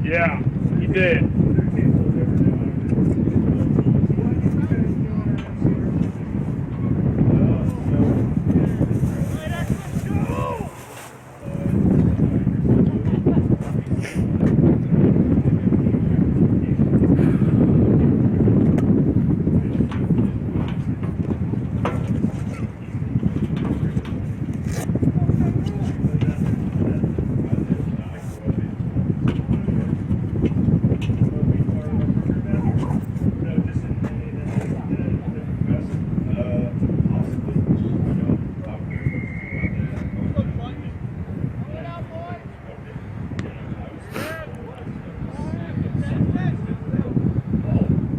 Yeah, he did.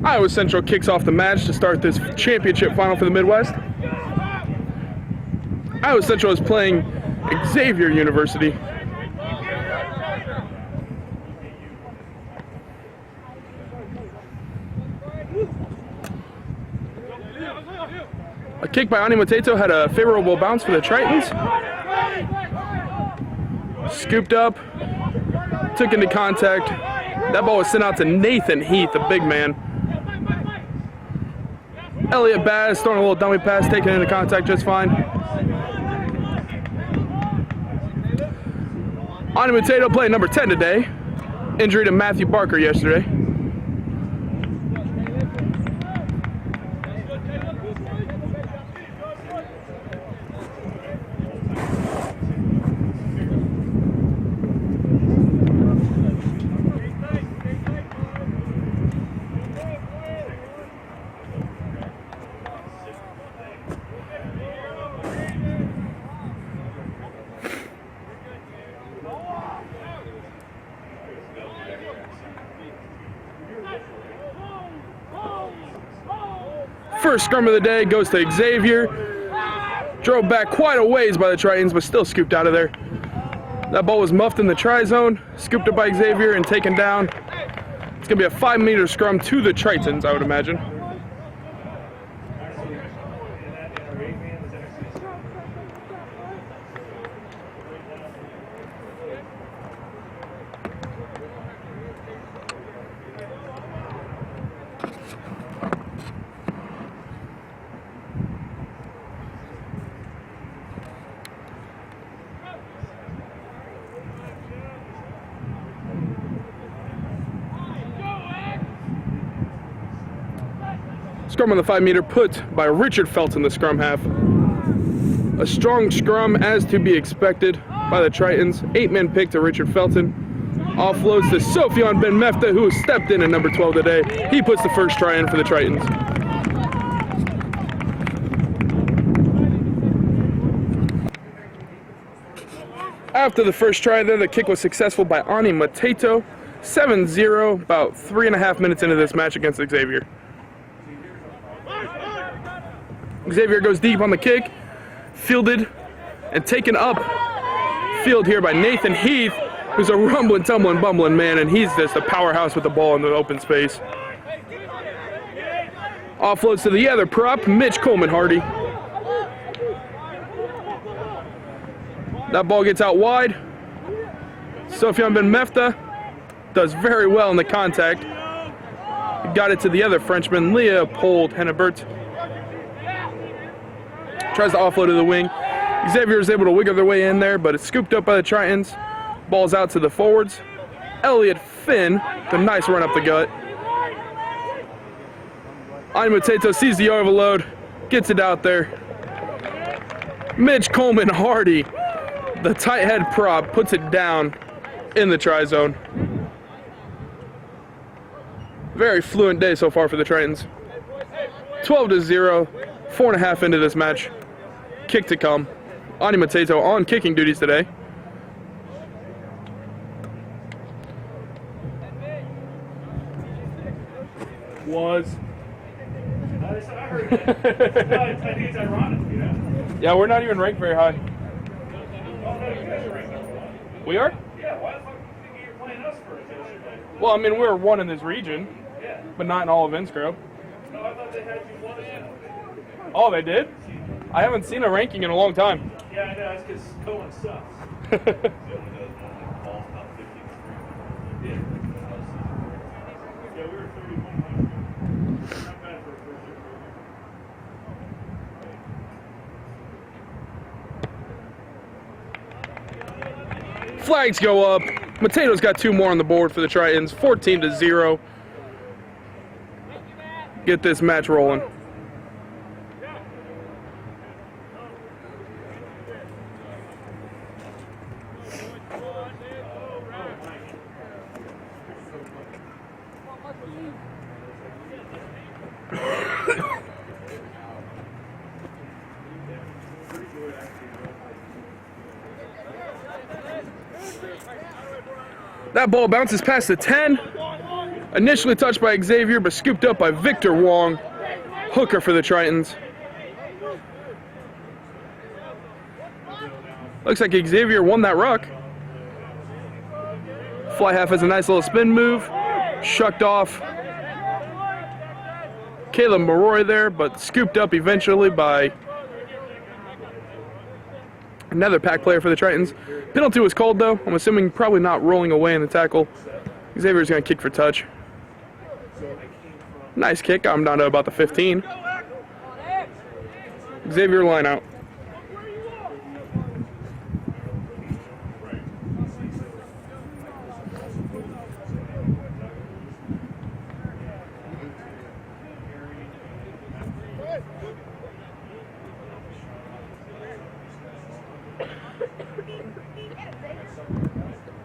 Iowa Central kicks off the match to start this championship final for the Midwest. Iowa Central is playing Xavier University. A kick by Ani Mateto had a favorable bounce for the Tritons. Scooped up, took into contact. That ball was sent out to Nathan Heath, the big man. Elliott Bass throwing a little dummy pass, taking into contact just fine. Ani Mateto playing number 10 today. Injury to Matthew Barker yesterday. First scrum of the day goes to Xavier. Drove back quite a ways by the Tritons, but still scooped out of there. That ball was muffed in the tri-zone, scooped up by Xavier and taken down. It's going to be a 5-meter scrum to the Tritons, I would imagine. Scrum on the 5-meter put by Richard Felton, the scrum half. A strong scrum as to be expected by the Tritons. 8-man pick to Richard Felton. Offloads to Sofian Ben Mefta, who has stepped in at number 12 today. He puts the first try in for the Tritons. After the first try there, the kick was successful by Ani Mateto. 7-0, about 3.5 minutes into this match against Xavier. Xavier goes deep on the kick, fielded and taken up field here by Nathan Heath, who's a rumbling, tumbling, bumbling man, and he's just a powerhouse with the ball in the open space. Offloads to the other prop, Mitch Coleman-Hardy. That ball gets out wide. Sofian Ben Mefta does very well in the contact. Got it to the other Frenchman, Leopold Hennebert. Tries to offload to the wing. Xavier is able to wiggle their way in there, but it's scooped up by the Tritons. Ball's out to the forwards. Elliott Finn, the nice run up the gut. Ani Mateto sees the overload, gets it out there. Mitch Coleman-Hardy, the tight head prop, puts it down in the tri-zone. Very fluent day so far for the Tritons. 12-0, 4.5 into this match. Kick to come. Ani Mateto on kicking duties today. Was. I think it's ironic, you know? Yeah, we're not even ranked very high. Oh, no, you guys are ranked number 1. We are? Yeah, why the fuck do you think you're playing us first? Well, I mean, we're 1 in this region, Yeah. but not in all of Inscrub. No, I thought they had you 1 again. Oh, they did? I haven't seen a ranking in a long time. Yeah, I know, it's because Cohen sucks. Yeah. Flags go up. Matato's got 2 more on the board for the Tritons, 14-0. Get this match rolling. That ball bounces past the 10. Initially touched by Xavier, but scooped up by Victor Wong. Hooker for the Tritons. Looks like Xavier won that ruck. Fly half has a nice little spin move. Shucked off Caleb Maroy there, but scooped up eventually by another pack player for the Tritons. Penalty was called though. I'm assuming probably not rolling away in the tackle. Xavier's going to kick for touch. Nice kick. I'm not about the 15. Xavier line out.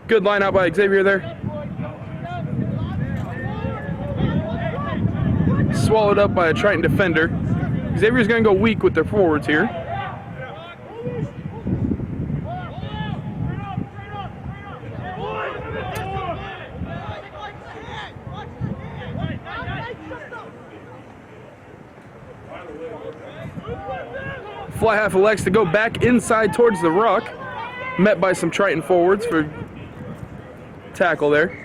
Good line out by Xavier there. Swallowed up by a Triton defender. Xavier's going to go weak with their forwards here. Fly half elects to go back inside towards the ruck. Met by some Triton forwards for tackle there.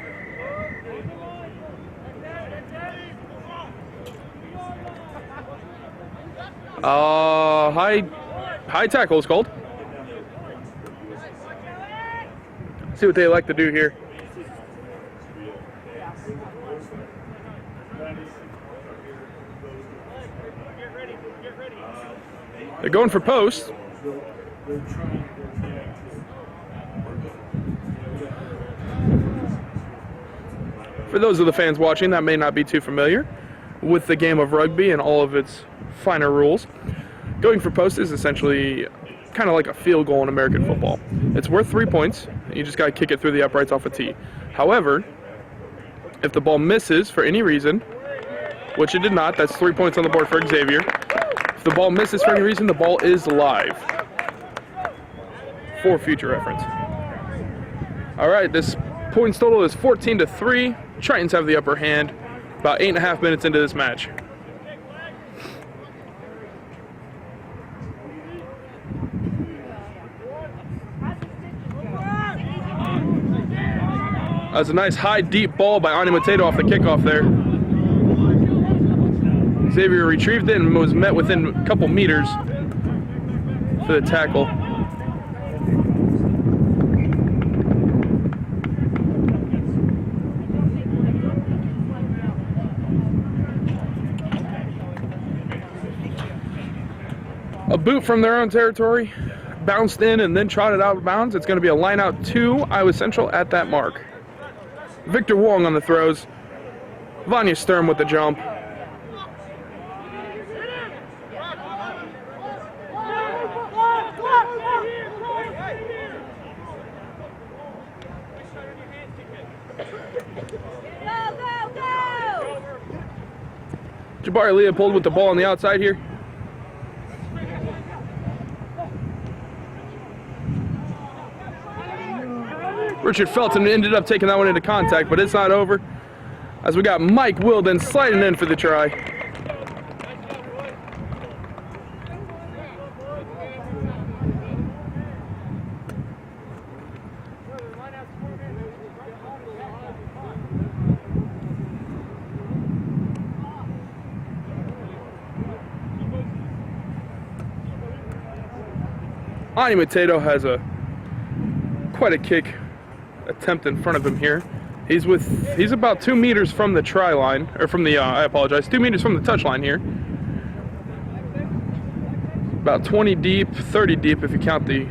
High tackle is called. See what they like to do here. They're going for post. For those of the fans watching that may not be too familiar with the game of rugby and all of its finer rules, going for post is essentially kind of like a field goal in American football. It's worth 3 points. You just got to kick it through the uprights off a tee. However, if the ball misses for any reason, which it did not, that's 3 points on the board for Xavier. If the ball misses for any reason, the ball is live. For future reference. All right, this points total is 14-3. Tritons have the upper hand. About 8.5 minutes into this match. That was a nice high, deep ball by Ani Mateto off the kickoff there. Xavier retrieved it and was met within a couple meters for the tackle. A boot from their own territory, bounced in and then trotted out of bounds. It's going to be a line out to Iowa Central at that mark. Victor Wong on the throws. Vanya Sturm with the jump. Jabari Leopold with the ball on the outside here. Richard Felton ended up taking that one into contact, but it's not over, as we got Mike Wilden sliding in for the try. Ani Mateto has quite a kick attempt in front of him here. He's about 2 meters from the try line, or from the, I apologize, 2 meters from the touch line here. About 20 deep, 30 deep if you count the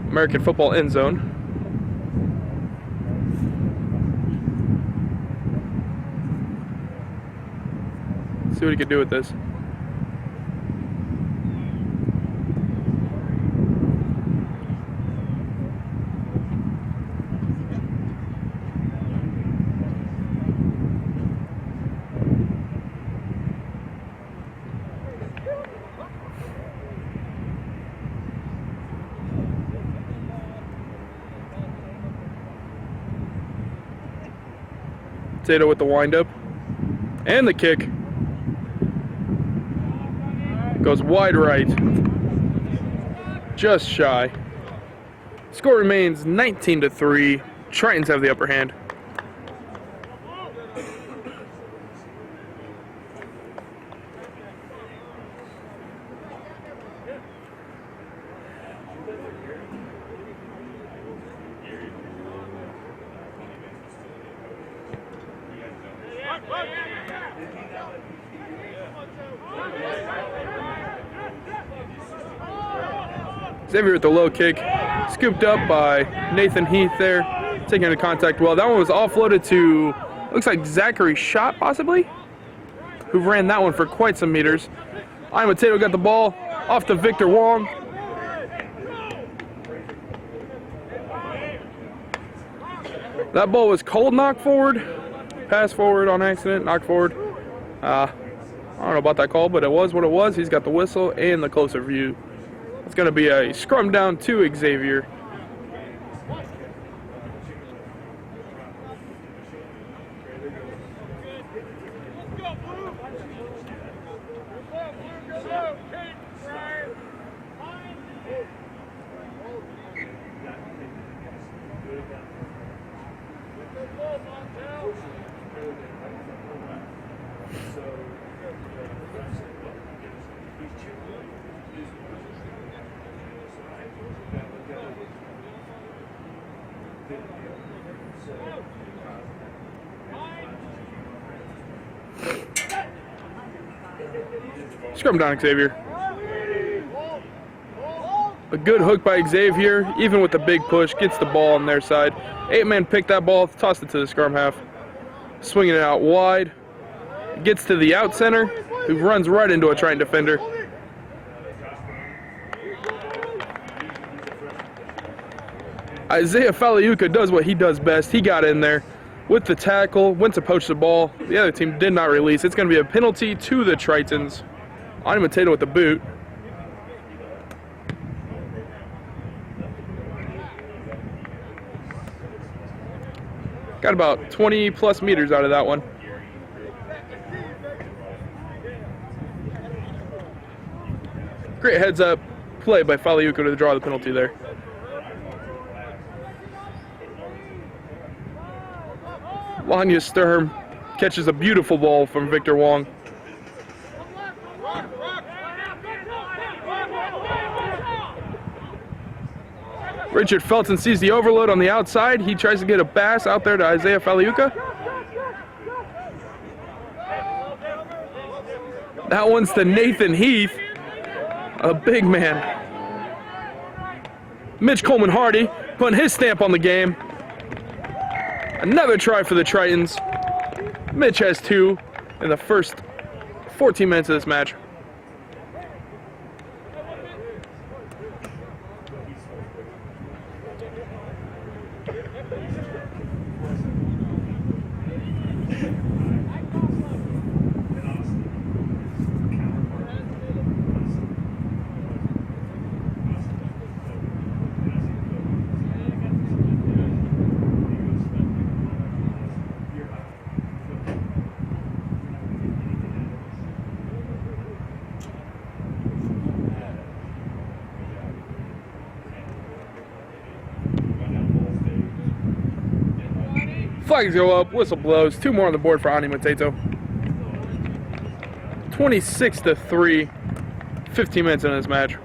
American football end zone. See what he can do with this. Tato with the windup and the kick. Goes wide right. Just shy. Score remains 19-3. Tritons have the upper hand. Xavier with the low kick, scooped up by Nathan Heath there, taking into contact well. That one was offloaded to, looks like Zachary Schott possibly, who ran that one for quite some meters. Tato got the ball off to Victor Wong. That ball was cold knock forward, pass forward on accident, knock forward. I don't know about that call, but it was what it was. He's got the whistle and the closer view. It's going to be a scrum down to Xavier. Scrum down, Xavier. A good hook by Xavier, even with the big push, gets the ball on their side. 8-man picked that ball, tossed it to the scrum half. Swinging it out wide. Gets to the out center, who runs right into a Triton defender. Isaiah Faliuka does what he does best. He got in there with the tackle, went to poach the ball. The other team did not release. It's going to be a penalty to the Tritons. Tato with the boot. Got about 20 plus meters out of that one. Great heads up play by Faliuka to draw the penalty there. Lanya Sturm catches a beautiful ball from Victor Wong. Richard Felton sees the overload on the outside. He tries to get a pass out there to Isaiah Faliuka. That one's to Nathan Heath, a big man. Mitch Coleman Hardy putting his stamp on the game. Another try for the Tritons. Mitch has 2 in the first 14 minutes of this match. Flags go up, whistle blows. 2 more on the board for Tato. 26-3, 15 minutes into this match.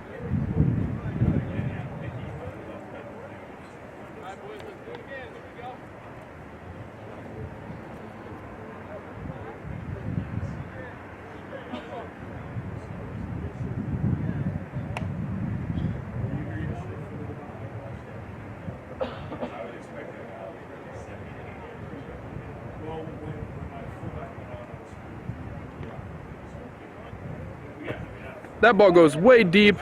That ball goes way deep,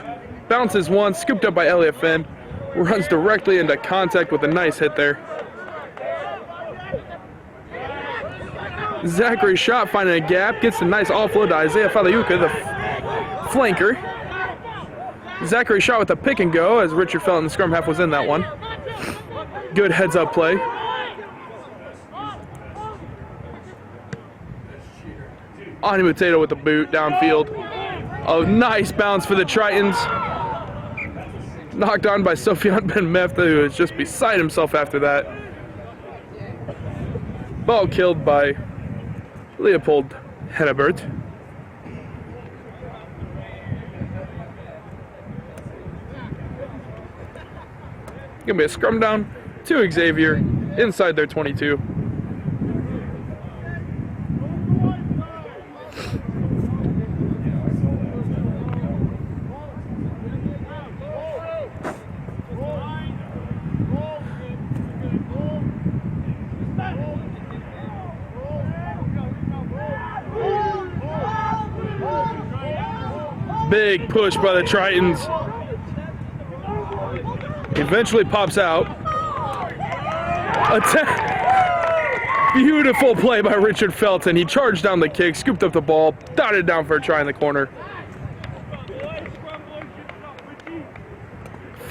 bounces once, scooped up by Elliot Finn, runs directly into contact with a nice hit there. Zachary shot finding a gap, gets a nice offload to Isaiah Faliuka, the flanker. Zachary shot with a pick and go as Richard Felton, the scrum half, was in that one. Good heads up play. Ani Potato with the boot downfield. A nice bounce for the Tritons. Knocked on by Sofian Ben Mefta, who is just beside himself after that. Ball killed by Leopold Hennebert. Gonna be a scrum down to Xavier inside their 22. Big push by the Tritons. Eventually pops out. Beautiful play by Richard Felton. He charged down the kick, scooped up the ball, dotted down for a try in the corner.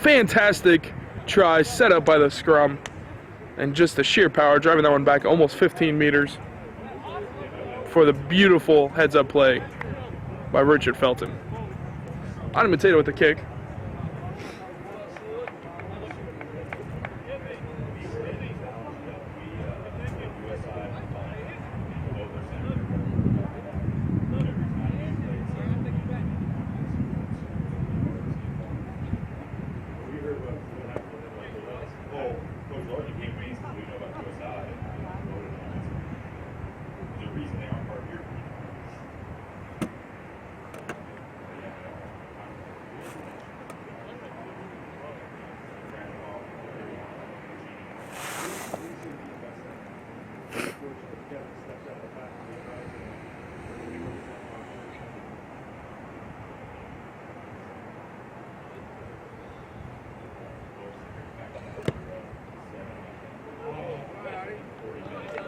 Fantastic try set up by the scrum. And just the sheer power, driving that one back almost 15 meters for the beautiful heads-up play by Richard Felton. Ani Potato with the kick.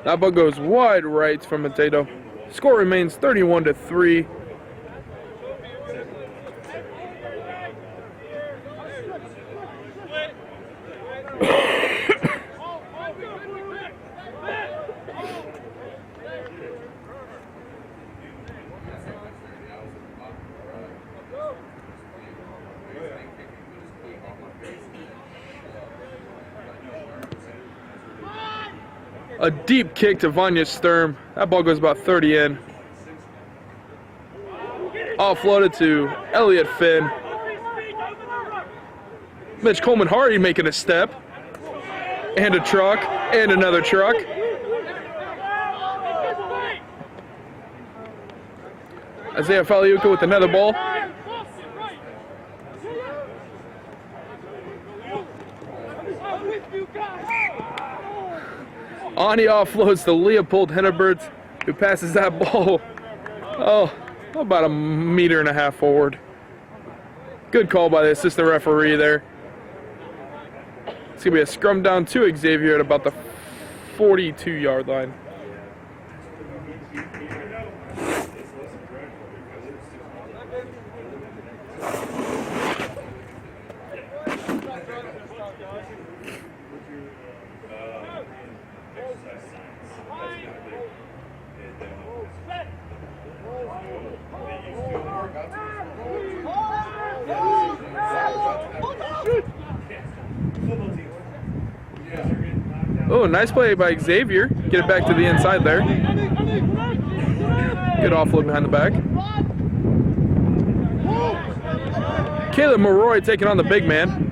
That ball goes wide right from Potato. Score remains 31-3. A deep kick to Vanya Sturm. That ball goes about 30 in. Offloaded to Elliot Finn. Mitch Coleman Hardy making a step. And a truck. And another truck. Isaiah Faliuka with another ball. Ani offloads to Leopold Hennebert, who passes that ball, about 1.5 meters forward. Good call by the assistant referee there. It's going to be a scrum down to Xavier at about the 42-yard line. Oh, nice play by Xavier. Get it back to the inside there. Good offload behind the back. Caleb Maroy taking on the big man.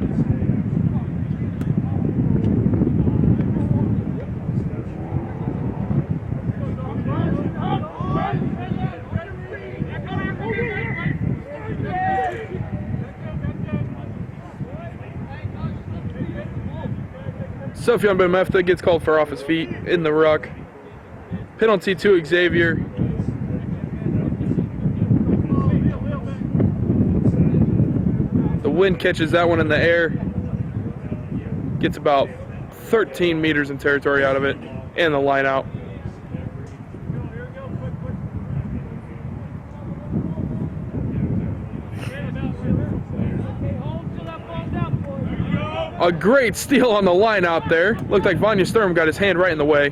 Sofian Ben Mefta gets called for off his feet in the ruck. Penalty to Xavier. wind catches that one in the air. Gets about 13 meters in territory out of it, and the line out. A great steal on the line out there. Looked like Vanya Sturm got his hand right in the way.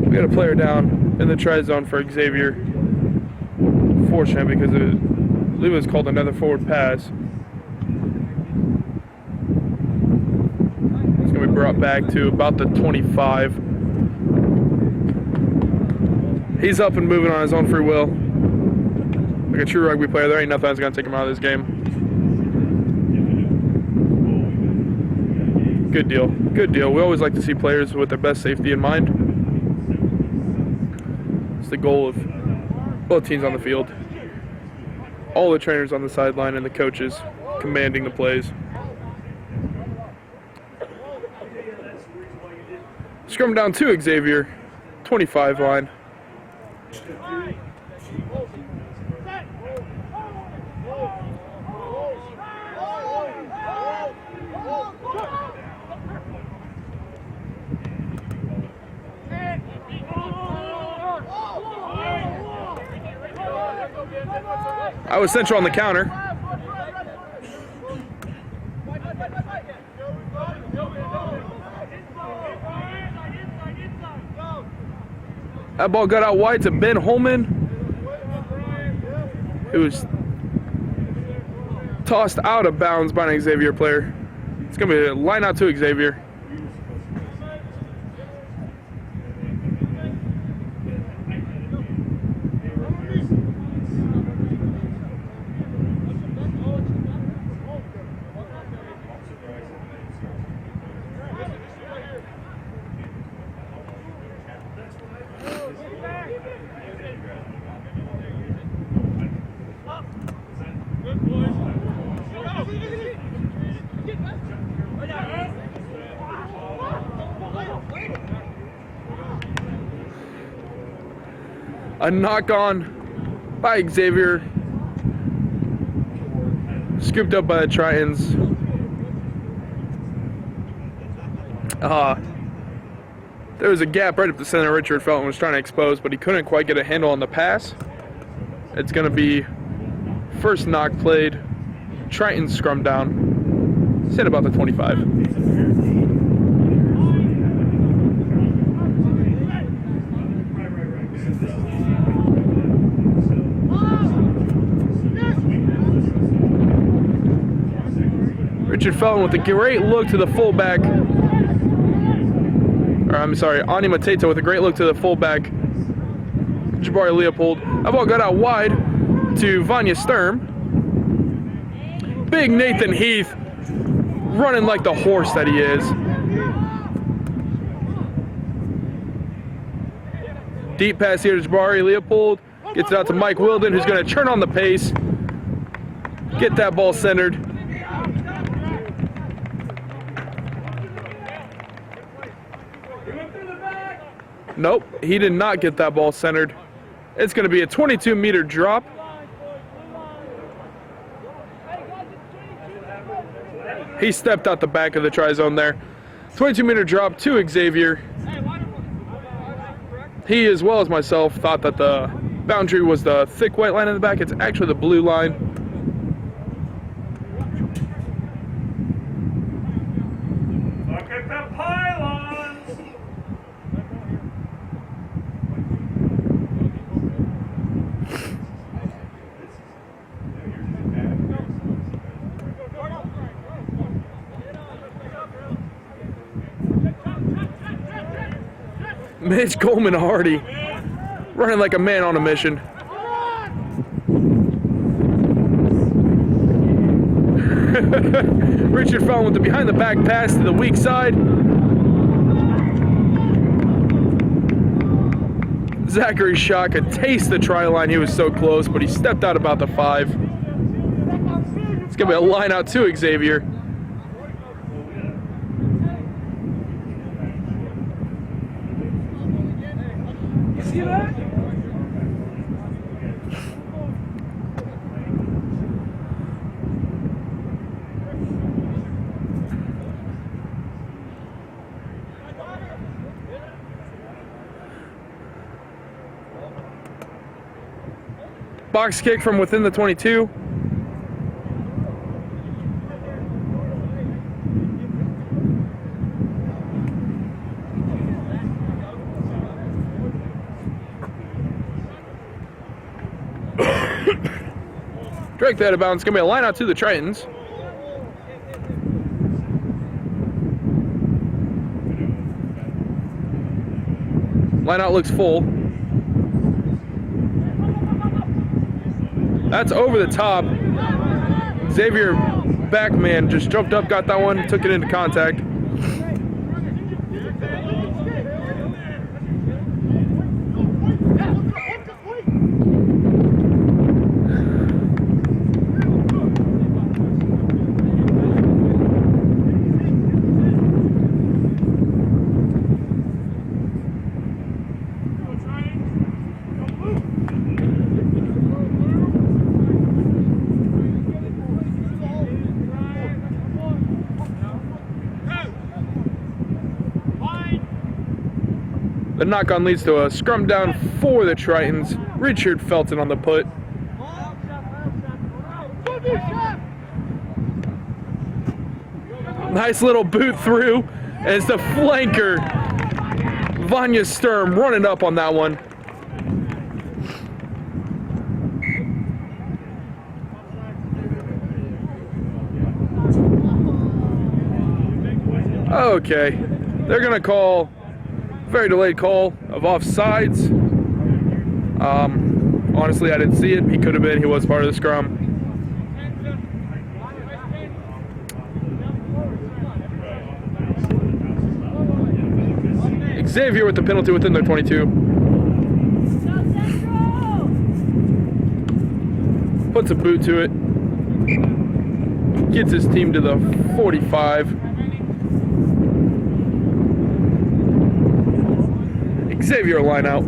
We got a player down in the try zone for Xavier. Fortunate because I believe it was called another forward pass. It's going to be brought back to about the 25. He's up and moving on his own free will. Like a true rugby player, there ain't nothing that's going to take him out of this game. Good deal. Good deal. We always like to see players with their best safety in mind. It's the goal of both teams on the field. All the trainers on the sideline and the coaches commanding the plays. Scrum down to Xavier, 25 line. I was central on the counter. That ball got out wide to Ben Holman, who was tossed out of bounds by an Xavier player. It's going to be a line out to Xavier. A knock on by Xavier. Scooped up by the Tritons. There was a gap right up the center Richard Felton was trying to expose, but he couldn't quite get a handle on the pass. It's going to be first knock played. Tritons scrum down. Sit about the 25. Richard Felton with a great look to the fullback. Ani Mateta with a great look to the fullback. Jabari Leopold. That ball got out wide to Vanya Sturm. Big Nathan Heath running like the horse that he is. Deep pass here to Jabari Leopold. Gets it out to Mike Wilden, who's going to turn on the pace. Get that ball centered. Nope, he did not get that ball centered. It's going to be a 22-meter drop. He stepped out the back of the try zone there. 22-meter drop to Xavier. He, as well as myself, thought that the boundary was the thick white line in the back. It's actually the blue line. Look at the pylons! Mitch Coleman Hardy running like a man on a mission. Richard Felton with the behind the back pass to the weak side. Zachary shot could taste the try line. He was so close, but he stepped out about the 5. It's going to be a line out to Xavier. You see that? Box kick from within the 22. Drake that out of bounds. It's going to be a line out to the Tritons. Line out looks full. That's over the top. Xavier backman just jumped up, got that one, took it into contact. The knock-on leads to a scrum down for the Tritons. Richard Felton on the put. Nice little boot through. And it's the flanker, Vanya Sturm, running up on that one. Okay, they're going to call very delayed call of offsides. Honestly, I didn't see it. He could have been. He was part of the scrum. Xavier with the penalty within their 22. Puts a boot to it. Gets his team to the 45. Xavier line out.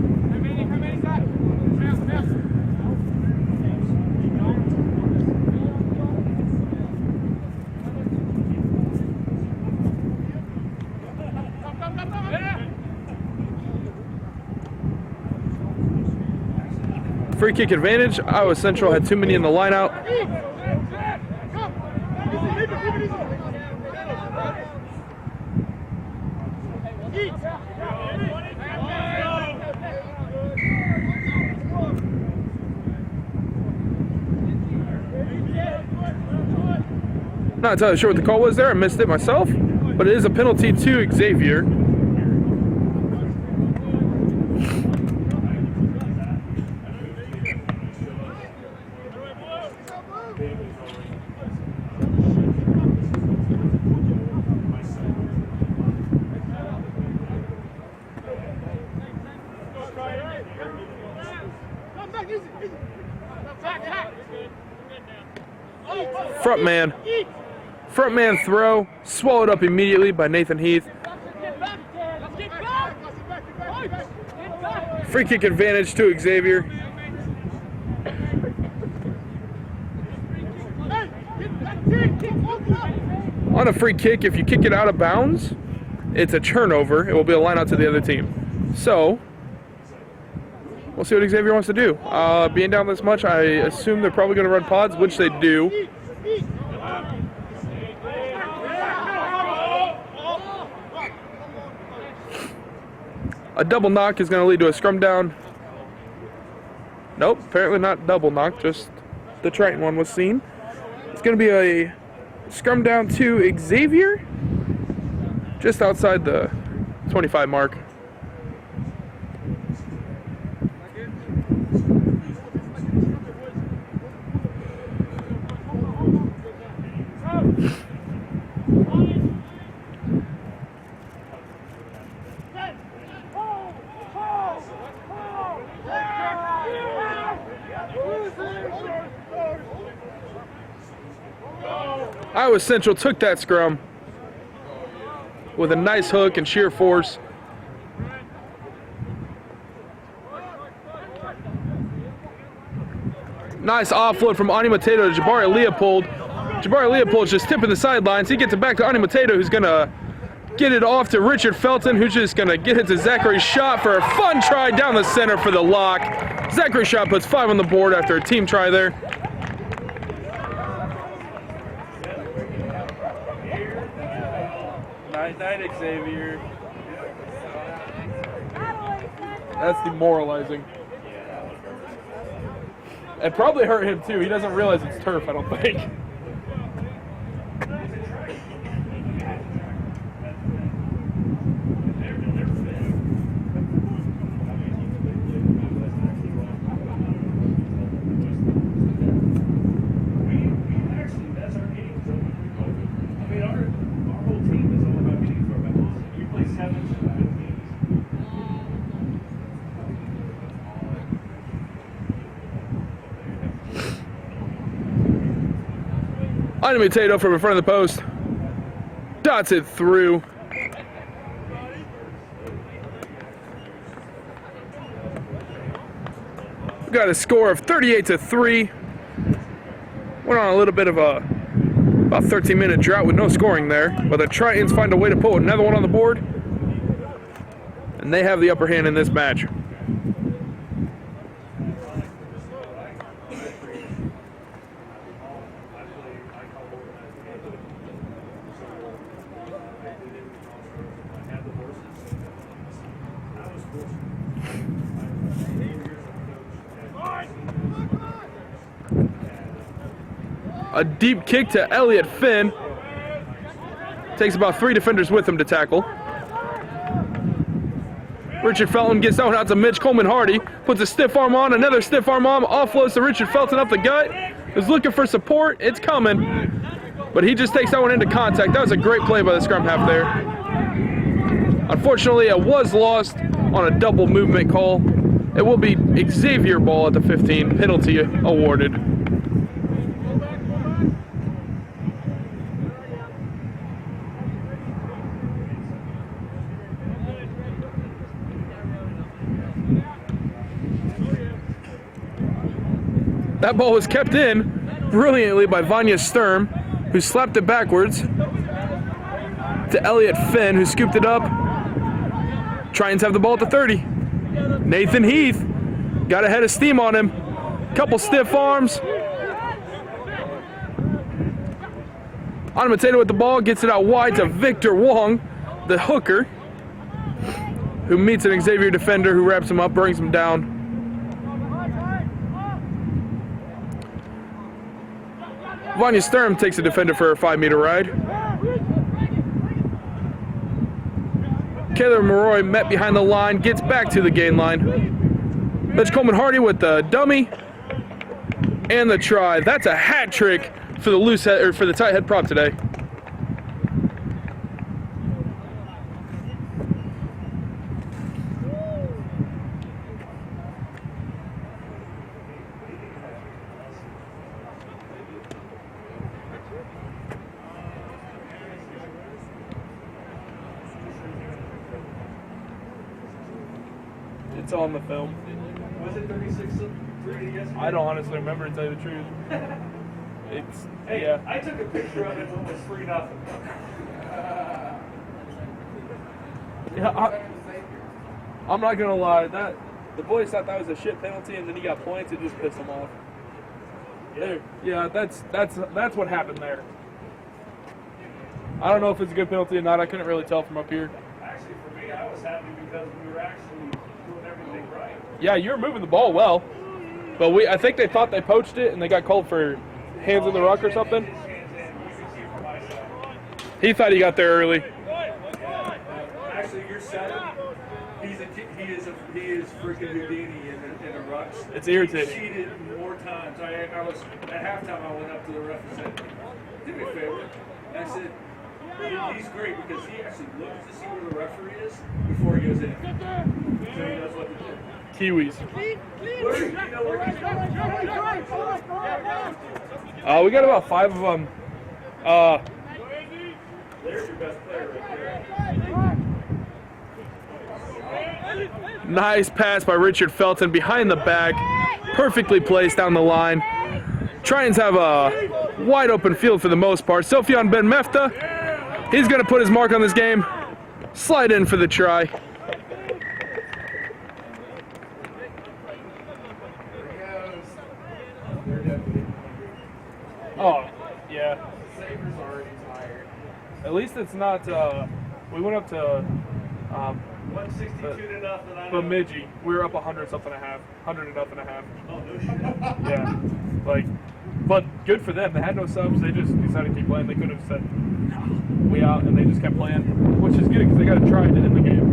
Free kick advantage. Iowa Central had too many in the line out. Not entirely sure what the call was there. I missed it myself, but it is a penalty to Xavier. Front man throw, swallowed up immediately by Nathan Heath. Free kick advantage to Xavier. On a free kick, if you kick it out of bounds, it's a turnover. It will be a line out to the other team. So, we'll see what Xavier wants to do. Being down this much, I assume they're probably going to run pods, which they do. A double knock is going to lead to a scrum down. Nope, apparently not double knock, just the Triton one was seen. It's going to be a scrum down to Xavier, just outside the 25 mark. Iowa Central took that scrum with a nice hook and sheer force. Nice offload from Ani Mateto to Jabari Leopold. Jabari Leopold's just tipping the sidelines. He gets it back to Ani Mateto, who's going to get it off to Richard Felton, who's just going to get it to Zachary Schott for a fun try down the center for the lock. Zachary Schott puts 5 on the board after a team try there. Night, Xavier. That's demoralizing. It probably hurt him too. He doesn't realize it's turf, I don't think. Ani Mateto from in front of the post. Dots it through. We got a score of 38-3. Went on a little bit of a about 13-minute drought with no scoring there, but the Tritons find a way to put another one on the board, and they have the upper hand in this match. A deep kick to Elliott Finn. Takes about 3 defenders with him to tackle. Richard Felton gets out to Mitch Coleman-Hardy. Puts a stiff arm on, another stiff arm on. Offloads to Richard Felton up the gut. Is looking for support. It's coming. But he just takes that one into contact. That was a great play by the scrum half there. Unfortunately, it was lost on a double movement call. It will be Xavier ball at the 15. Penalty awarded. That ball was kept in brilliantly by Vanya Sturm, who slapped it backwards to Elliott Finn, who scooped it up. Tritons have the ball at the 30. Nathan Heath got a head of steam on him. Couple stiff arms. Ani Mateto with the ball, gets it out wide to Victor Wong, the hooker, who meets an Xavier defender who wraps him up, brings him down. Vanya Sturm takes a defender for a 5-meter ride. Kayla Maroy met behind the line, gets back to the gain line. Mitch Coleman-Hardy with the dummy and the try. That's a hat trick for the loose head, or for the tight head prop today. It's on the film. Was it 36-3 yesterday? I don't honestly remember, to tell you the truth. It's, Hey, yeah. I took a picture of it when it was 3-0. Yeah, I'm not gonna lie. That the boys thought that was a shit penalty, and then he got points. It just pissed them off. Yeah, that's what happened there. I don't know if it's a good penalty or not. I couldn't really tell from up here. Actually, for me, I was happy because we were actually doing everything right. Yeah, you were moving the ball well, but I think they thought they poached it, and they got called for hands in the ruck or something. He thought he got there early. Actually, you're seven. He is freaking Houdini in the rucks. It's irritating. He cheated more times. I was at halftime. I went up to the ref and said, "Do me a favor." And I said, "He's great because he actually looks to see where the referee is before he goes in, so he knows what to do." Kiwis. Where, you know where he's going? We got about 5 of them There's your best player right there. Nice pass by Richard Felton behind the back. Perfectly placed down the line. Tritons have a wide open field for the most part. Sofian Ben Mefta, he's going to put his mark on this game. Slide in for the try. Oh, yeah. Xavier's already tired. At least it's not, we went up to 162 to nothing. I know. Bemidji. We were up 100 something and a half. 100 and nothing and a half. Oh, no shit. Yeah. Like, but good for them. They had no subs. They just decided to keep playing. They could have said, we out, and they just kept playing, which is good because they got to try to end the game.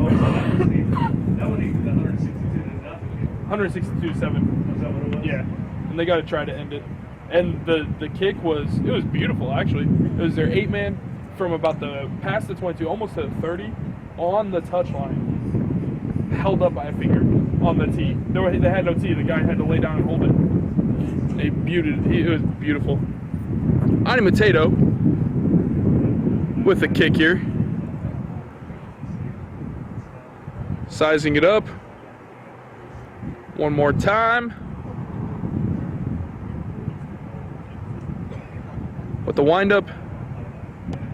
Oh, that one even the 162 to nothing. 162-7. Was that what it was? Yeah. And they got to try to end it. And the kick was beautiful, actually. It was their 8-man from about past the 22, almost to the 30, on the touchline. Held up by a finger on the tee. They had no tee. The guy had to lay down and hold it. It was beautiful. Ani Mateto with the kick here. Sizing it up. One more time. With the windup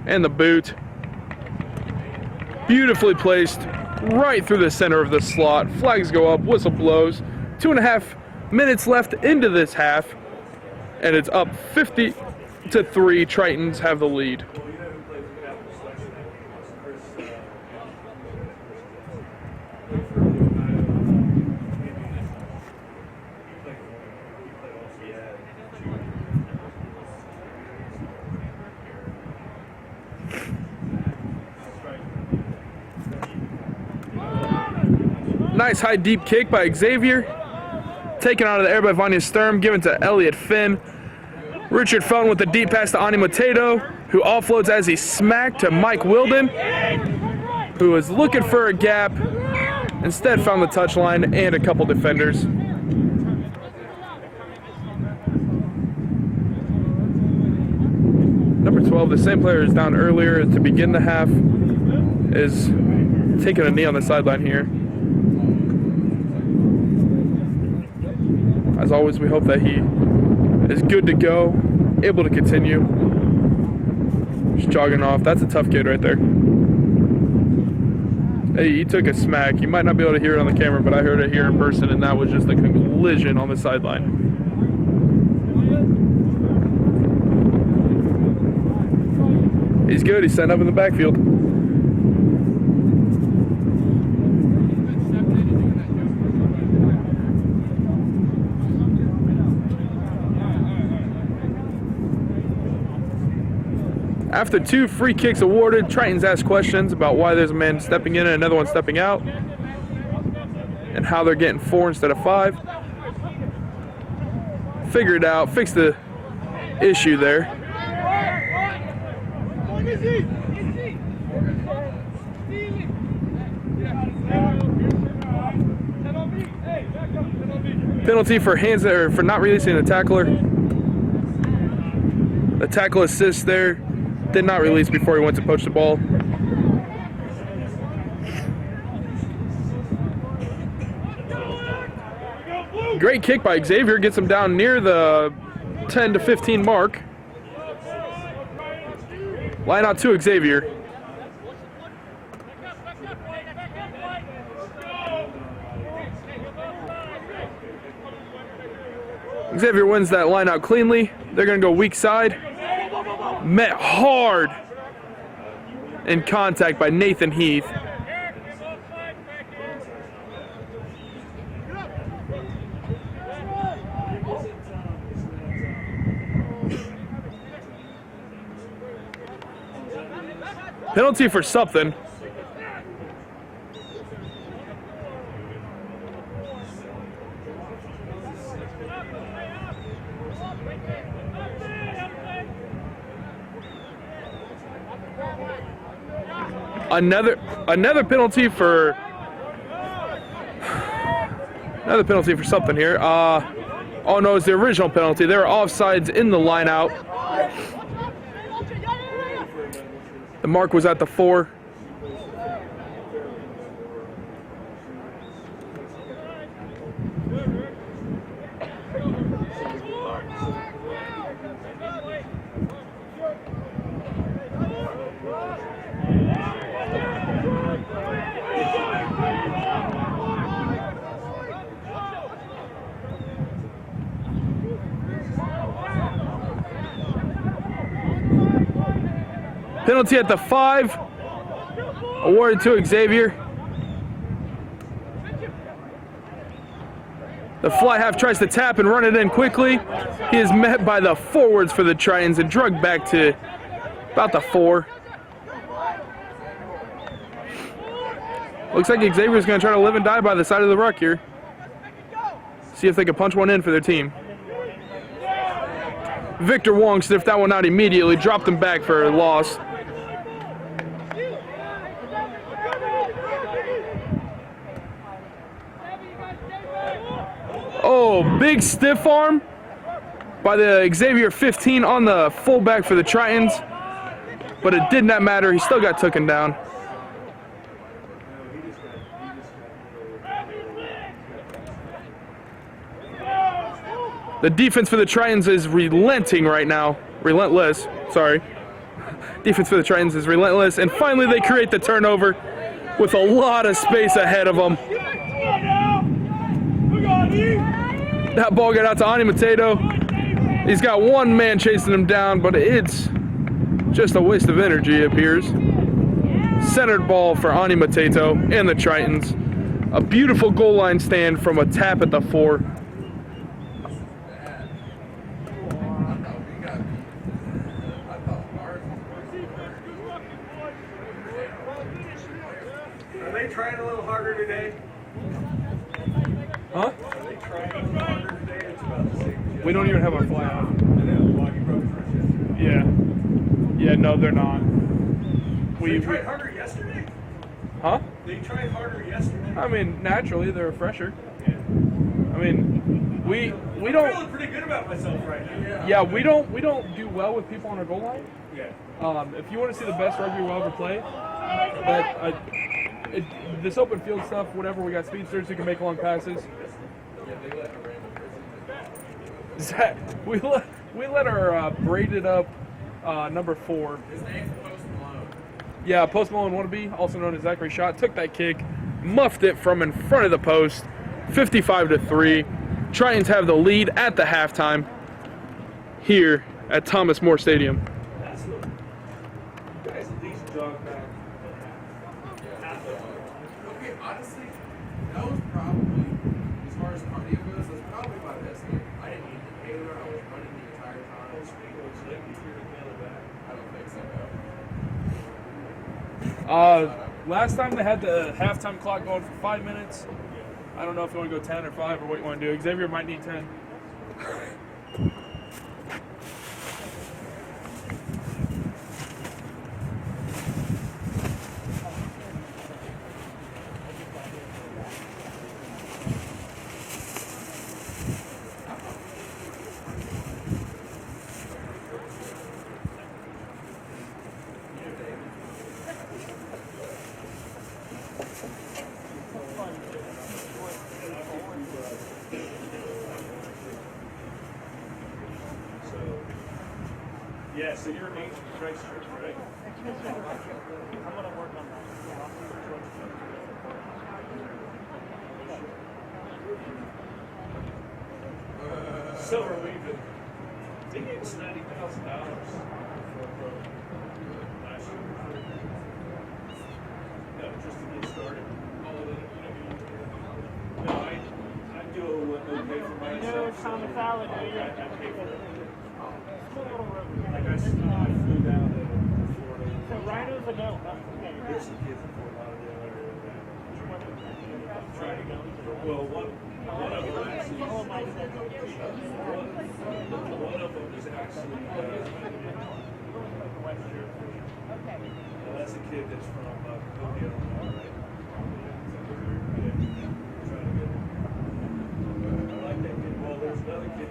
and the boot. Beautifully placed right through the center of the slot. Flags go up, whistle blows. 2.5 minutes left into this half, and it's up 50-3. Tritons have the lead. Nice high deep kick by Xavier. Taken out of the air by Vanya Sturm, given to Elliot Finn. Richard Felton with the deep pass to Ani Mateto, who offloads as he smacked to Mike Wilden, who was looking for a gap. Instead found the touchline and a couple defenders. Number 12, the same player as down earlier to begin the half, is taking a knee on the sideline here. As always, we hope that he is good to go, able to continue. Just jogging off. That's a tough kid right there. Hey, he took a smack. You might not be able to hear it on the camera, but I heard it here in person, and that was just a collision on the sideline. He's good. He's setting up in the backfield. After 2 free kicks awarded, Tritons ask questions about why there's a man stepping in and another one stepping out, and how they're getting 4 instead of 5. Figure it out, fix the issue there. Penalty for for not releasing the tackler. The tackle assist there. Did not release before he went to poach the ball. Great kick by Xavier, gets him down near the 10 to 15 mark. Line out to Xavier. Xavier wins that line out cleanly. They're going to go weak side. Met hard in contact by Nathan Heath. Penalty for something. Another penalty for something here. Oh no, it's the original penalty. There are offsides in the line out. The mark was at the 4. Penalty at the 5, awarded to Xavier. The fly half tries to tap and run it in quickly. He is met by the forwards for the Tritons and drugged back to about the 4. Looks like Xavier's going to try to live and die by the side of the ruck here. See if they can punch one in for their team. Victor Wong sniffed that one out immediately, dropped him back for a loss. Oh, big stiff arm by the Xavier 15 on the fullback for the Tritons, but it did not matter. He still got taken down. The defense for the Tritons is relenting right now. Relentless, sorry. Defense for the Tritons is relentless, and finally they create the turnover with a lot of space ahead of them. That ball got out to Ani Mateto. He's got one man chasing him down, but it's just a waste of energy, it appears. Centered ball for Ani Mateto and the Tritons. A beautiful goal line stand from a tap at the 4. Are they trying a little harder today? Huh? Are they trying a little harder today? It's about the same. We don't even have our fly off. Yeah. Yeah, no, they're not. They tried harder yesterday? Huh? They tried harder yesterday? I mean, naturally, they're a fresher. Yeah. I mean, we I'm don't. feeling pretty good about myself right now. Yeah, we don't do well with people on our goal line. Yeah. If you want to see the best rugby we'll ever play, this open field stuff, whatever, we got speedsters who can make long passes. Zach, we let our braided up number 4. His name's Post Malone. Yeah, Post Malone wannabe, also known as Zachary Schott, took that kick, muffed it from in front of the post, 55-3. Tritons have the lead at the halftime here at Thomas More Stadium. That's the guys at least jog back. Okay, honestly, that was probably, as far as cardio goes, that's probably my best game. I didn't need the payload. I was running the entire time. I don't think so, no. Last time they had the halftime clock going for 5 minutes. I don't know if you want to go 10 or 5 or what you want to do. Xavier might need 10. Yeah, so you're an ancient Christ Church, right? I'm gonna work on that. So are we good. I think it's $90,000 for a program last year. No, just to get started. No, I do okay for myself. You know, Thomas Allen, I pay for it. Like I flew down to Florida. So Rhino's a no. Okay. There's some kids in Fort Lauderdale trying to go. Well, one of them actually. Oh, my God. One of them is actually. That's a kid that's from Cody, Illinois, right? I like that kid. Well, there's another kid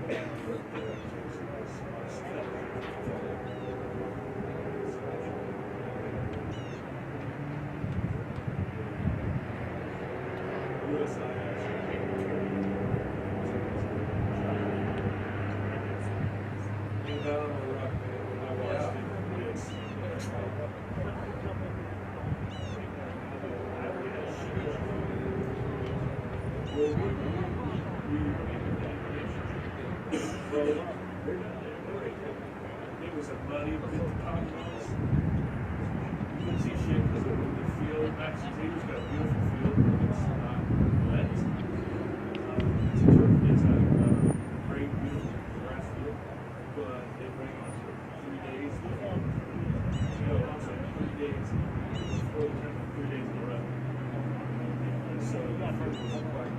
It was a muddy bit of conference. You couldn't see shit because of the field. Max Xavier's got a beautiful field. It's not wet. It's a great, beautiful grass field. But it rained on 3 days. I'm sorry, 3 days. 3 days in a row. And so that first was quite.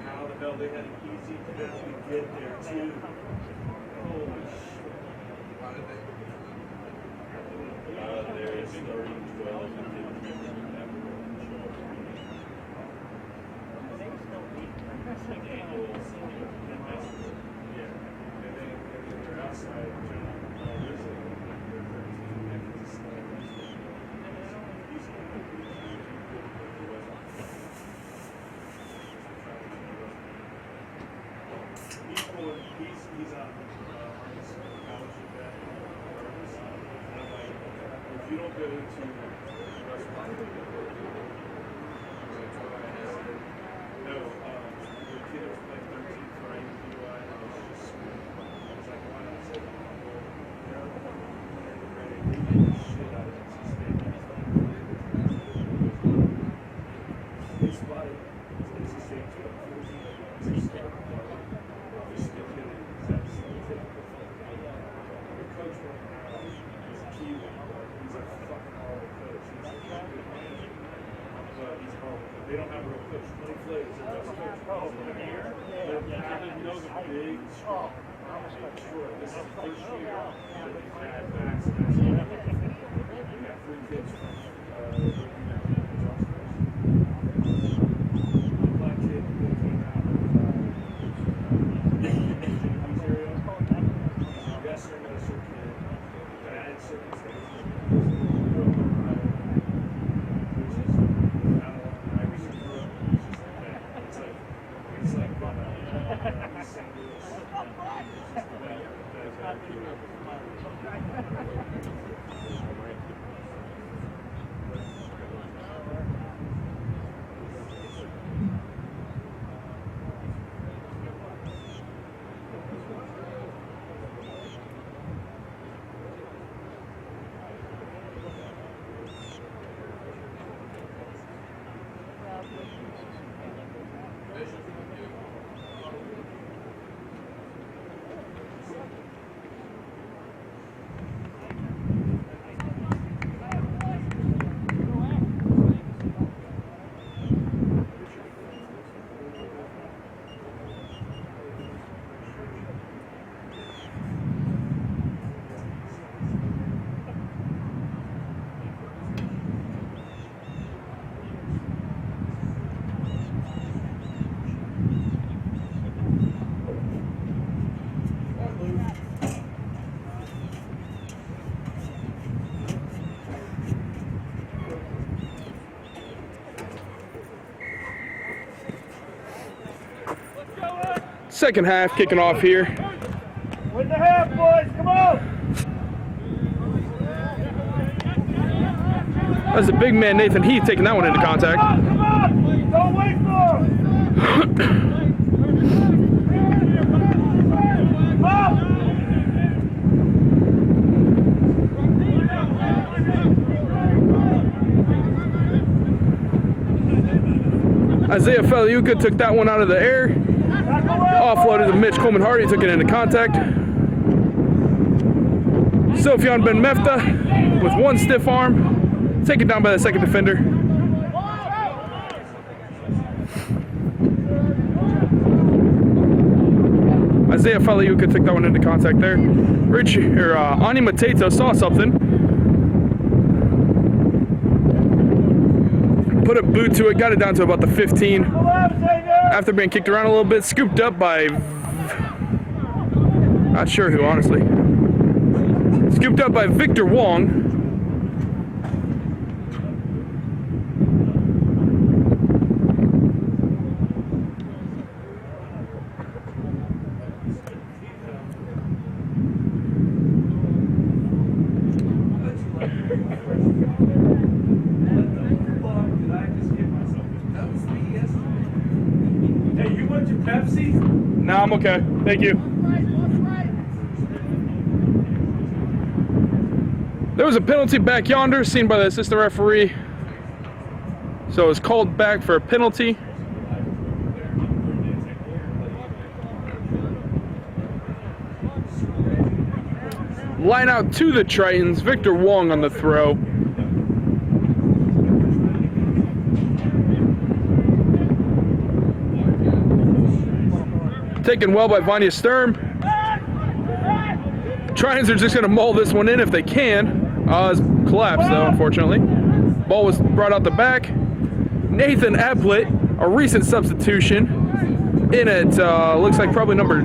How the hell they had an easy path to get there too. Holy shit. How did they? There is 30, 12, and He's on Arkansas scholarship at Arkansas. And I'm like, if you don't go to West Point, no, the kid was playing 13 for APY, and it was just, I was like, why not? I said, well, they're beating the shit out of NC State. They spotted NC State 14 to start. They don't have a real coach. 20 plays. They're best coach. They know the big, strong. This is the first year that they've had backs. We got 3 kids from one black kid that came out of the area. Western Minnesota kid. Bad circumstances. Second half kicking off here. Win the half, boys. Come on. That's the big man Nathan Heath taking that one into contact. Come on. Don't wait for him. Isaiah Feliuka took that one out of the air. Offloaded to Mitch Coleman Hardy, took it into contact. Sofyan Ben Mefta with one stiff arm, taken down by the second defender. Isaiah Faliuka took that one into contact there. Ani Mateto saw something. Put a boot to it, got it down to about the 15. After being kicked around a little bit, scooped up by... not sure who, honestly. Scooped up by Victor Wong. Hey, you want your Pepsi? No, I'm okay. Thank you. There was a penalty back yonder seen by the assistant referee. So it was called back for a penalty. Line out to the Tritons. Victor Wong on the throw. Taken well by Vanya Sturm. Tritons are just going to maul this one in if they can. It's collapsed though, unfortunately. Ball was brought out the back. Nathan Eplett, a recent substitution, in at looks like probably number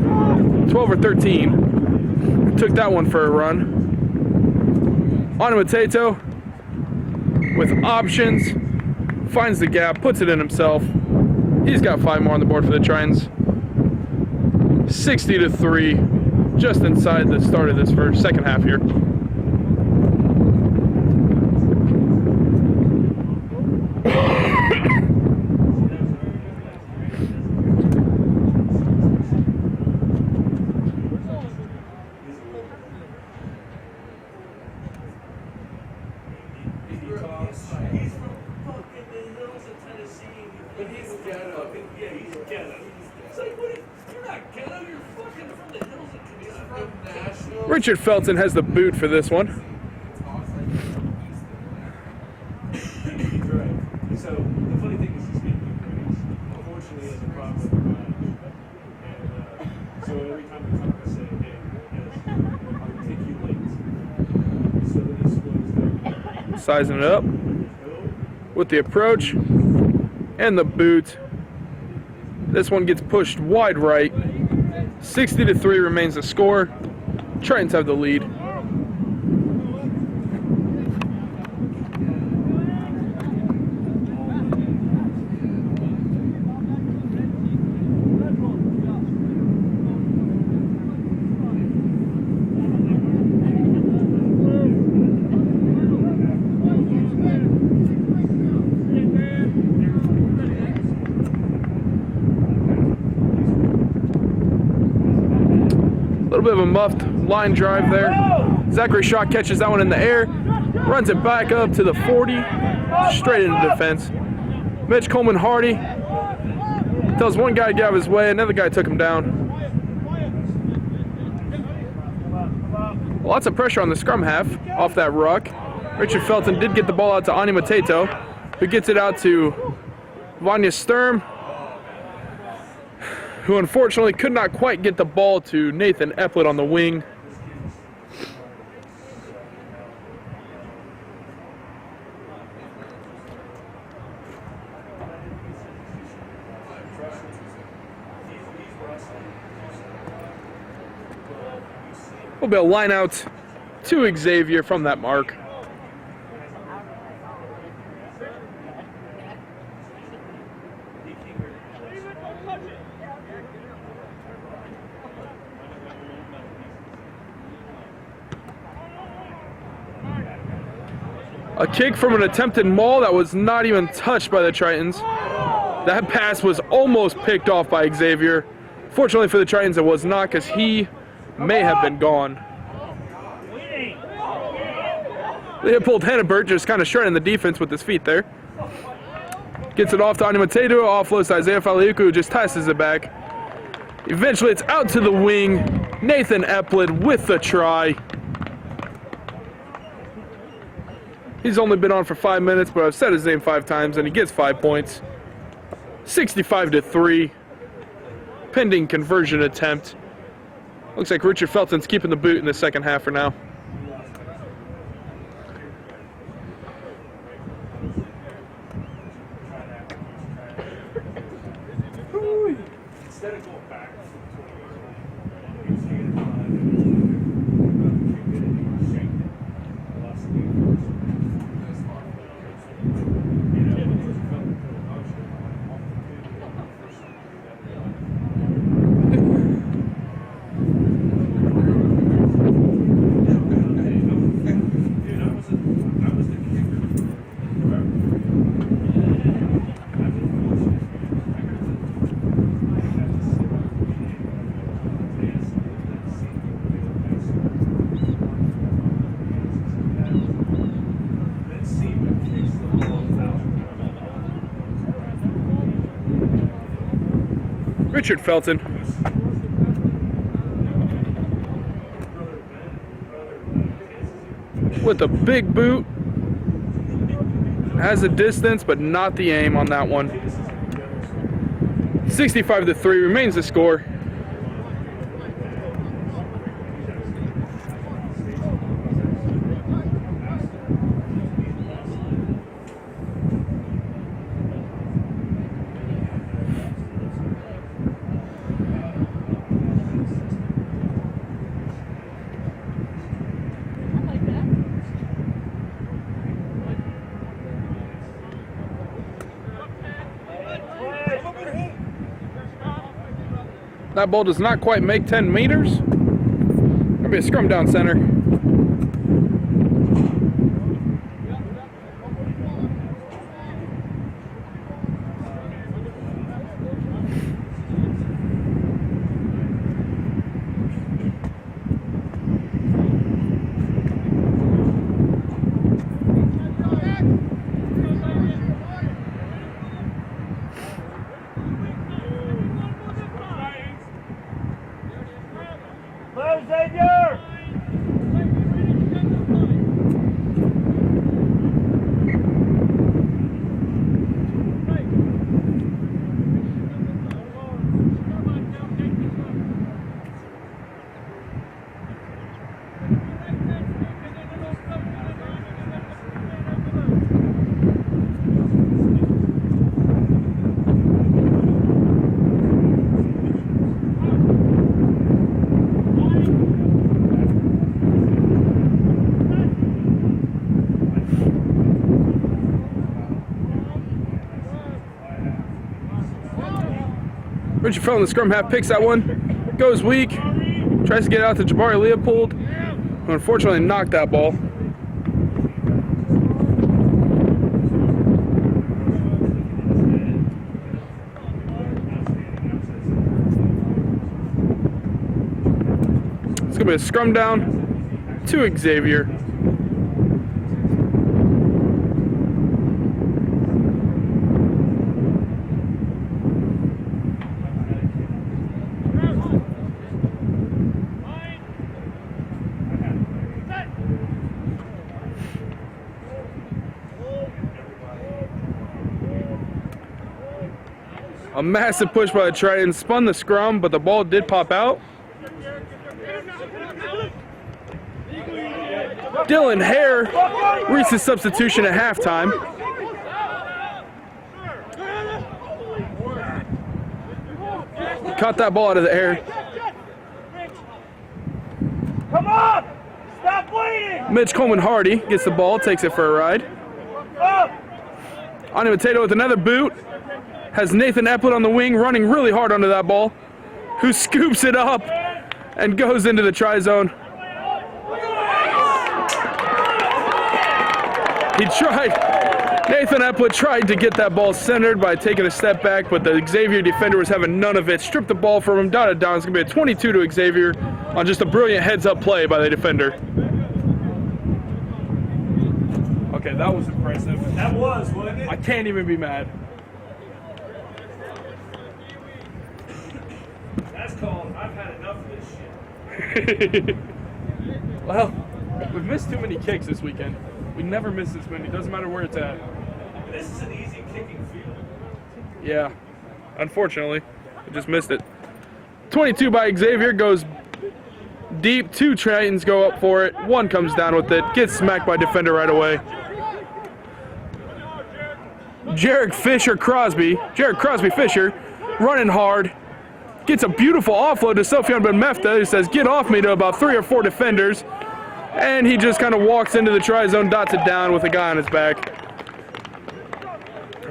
12 or 13. Took that one for a run. Ani Mateto with options, finds the gap, puts it in himself. He's got 5 more on the board for the Tritons. 60-3, just inside the start of this second half here. He's from fucking the hills of Tennessee. But he's ghetto. Yeah, he's ghetto. It's like, what? You're not ghetto. You're fucking from the hills of Tennessee. From Nashville. Richard Felton has the boot for this one. He's right. So the funny thing is, he's getting praise. Unfortunately, he has a problem with the mileage. And so every time we talk, I say, hey, yes, articulate. So that he slows down. Sizing it up with the approach and the boot. This one gets pushed wide right. 60-3 remains the score. Tritons have the lead. A little bit of a muffed line drive there. Zachary Shaw catches that one in the air, runs it back up to the 40, straight into defense. Mitch Coleman Hardy tells one guy to get out of his way, another guy took him down. Lots of pressure on the scrum half off that ruck. Richard Felton did get the ball out to Ani Mateto, who gets it out to Vanya Sturm, who unfortunately could not quite get the ball to Nathan Eplett on the wing. We'll be able to line out to Xavier from that mark. A kick from an attempted maul that was not even touched by the Tritons. That pass was almost picked off by Xavier. Fortunately for the Tritons, it was not, because he may have been gone. Leopold Hennebert just kind of shredding the defense with his feet there. Gets it off to Ani Mateto, offloads to Isaiah Faliuka, who just tosses it back. Eventually it's out to the wing. Nathan Eplett with the try. He's only been on for 5 minutes, but I've said his name 5 times, and he gets 5 points. 65-3. Pending conversion attempt. Looks like Richard Felton's keeping the boot in the second half for now. Instead of going back, Richard Felton. With a big boot. Has the distance, but not the aim on that one. 65-3 remains the score. That ball does not quite make 10 meters. Gonna be a scrum down center. Move, Xavier! Richard Felton, the scrum half, picks that one. Goes weak. Tries to get out to Jabari Leopold, who unfortunately knocked that ball. It's going to be a scrum down to Xavier. A massive push by the Tritons, spun the scrum, but the ball did pop out. Dylan Hare reached his substitution at halftime. Caught that ball out of the air. Come on! Stop waiting! Mitch Coleman Hardy gets the ball, takes it for a ride. Up! Ani Mateo with another boot. Has Nathan Epplett on the wing, running really hard onto that ball, who scoops it up and goes into the try zone. Nathan Epplett tried to get that ball centered by taking a step back, but the Xavier defender was having none of it. Stripped the ball from him, dotted down. It's going to be a 22 to Xavier on just a brilliant heads-up play by the defender. Okay, that was impressive. That was, wasn't it? I can't even be mad. That's called, I've had enough of this shit. Well, we've missed too many kicks this weekend. We never miss this many. Doesn't matter where it's at. This is an easy kicking field. Yeah, unfortunately, we just missed it. 22 by Xavier goes Deep, 2 Tritons go up for it. 1 comes down with it. Gets smacked by defender right away. Jared Crosby Fisher, running hard. Gets a beautiful offload to Sofyan Ben Mefta, who says, get off me, to about 3 or 4 defenders. And he just kind of walks into the try zone, dots it down with a guy on his back.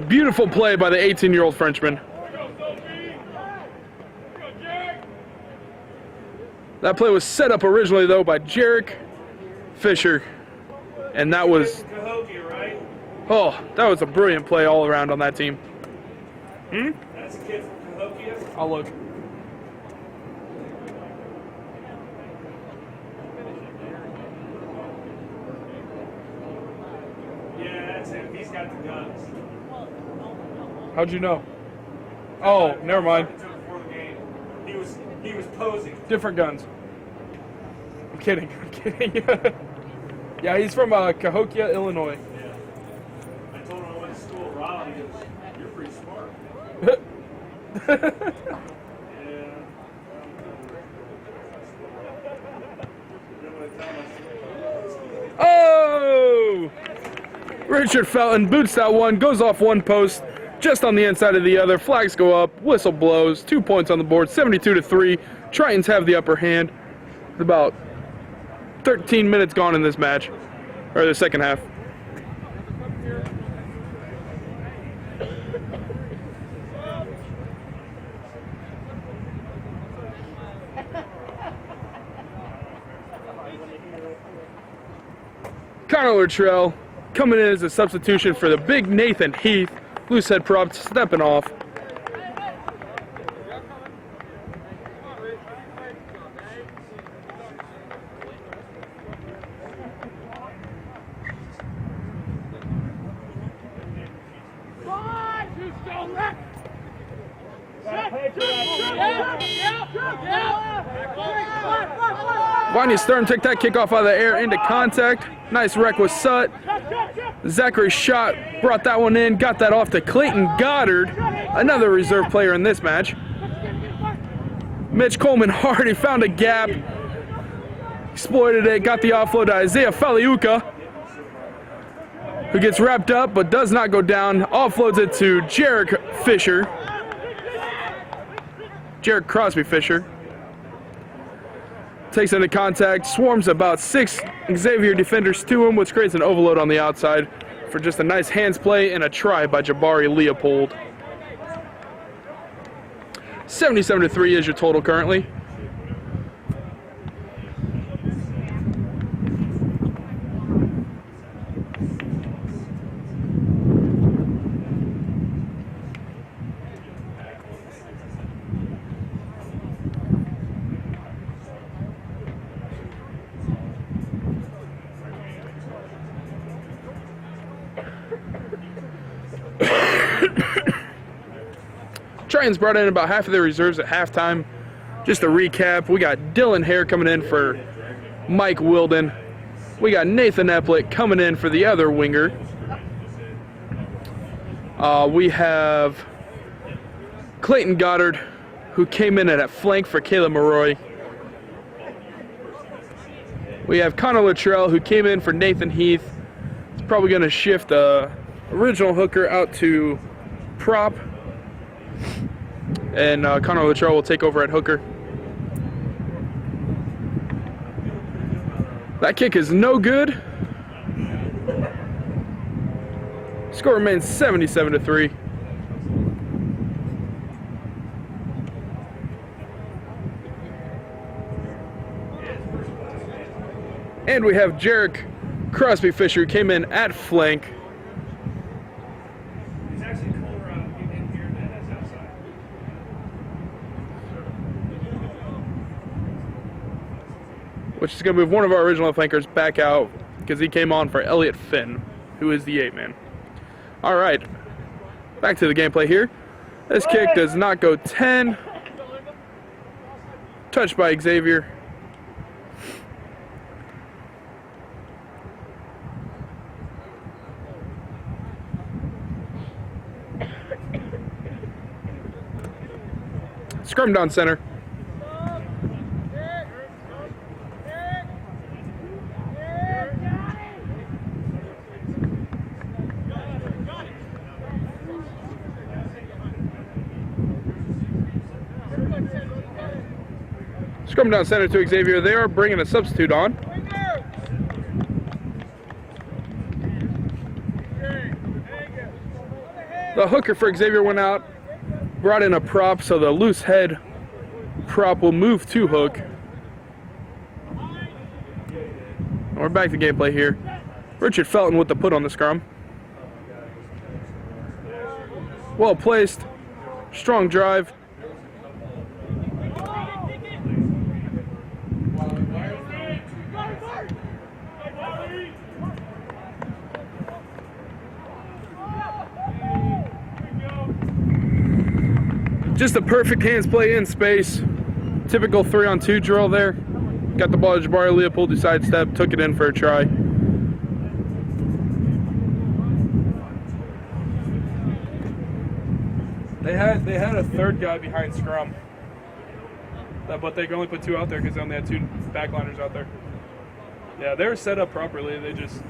Beautiful play by the 18-year-old Frenchman. That play was set up originally, though, by Jarek Fisher. And that was... Oh, that was a brilliant play all around on that team. That's a kid from Cahokia. I'll look. Yeah, that's him. He's got the guns. How'd you know? Oh, never mind. Before the game. He was posing. Different guns. I'm kidding. Yeah, he's from Cahokia, Illinois. Yeah. I told him I went to school at Raleigh. He goes, "You're pretty smart." Yeah. Oh! Richard Felton boots that one, goes off one post, just on the inside of the other. Flags go up, whistle blows, 2 points on the board, 72-3. Tritons have the upper hand. It's about 13 minutes gone in this match, or the second half. Connor Luttrell coming in as a substitution for the big Nathan Heath. Loose head prop stepping off. Vanya Stern took that kickoff out of the air into contact. Nice wreck with Sut. Zachary Schott brought that one in, got that off to Clayton Goddard, another reserve player in this match. Mitch Coleman Hardy found a gap, exploited it, got the offload to Isaiah Faliuka, who gets wrapped up but does not go down. Offloads it to Jarek Crosby Fisher. Takes into contact, swarms about 6 Xavier defenders to him, which creates an overload on the outside for just a nice hands play and a try by Jabari Leopold. 77-3 is your total currently. Tritons brought in about half of their reserves at halftime. Just to recap, we got Dylan Hare coming in for Mike Wilden. We got Nathan Eplett coming in for the other winger. We have Clayton Goddard, who came in at a flank for Caleb Maroy. We have Connor Luttrell, who came in for Nathan Heath. He's probably going to shift the original hooker out to prop. And Connor Luttrell will take over at hooker. That kick is no good. Score remains 77-3. And we have Jarek Crosby Fisher, who came in at flank. Which is going to move one of our original flankers back out because he came on for Elliot Finn, who is the 8-man. All right, back to the gameplay here. This kick does not go 10. Touched by Xavier. Scrum down center. Scrum down center to Xavier. They are bringing a substitute on. The hooker for Xavier went out, brought in a prop, so the loose head prop will move to hook. We're back to gameplay here. Richard Felton with the put on the scrum. Well placed, strong drive. Just a perfect hands play in space. Typical 3-on-2 drill there. Got the ball to Jabari Leopold, who sidestep, took it in for a try. They had a third guy behind scrum, but they could only put 2 out there because they only had 2 backliners out there. Yeah, they were set up properly. They just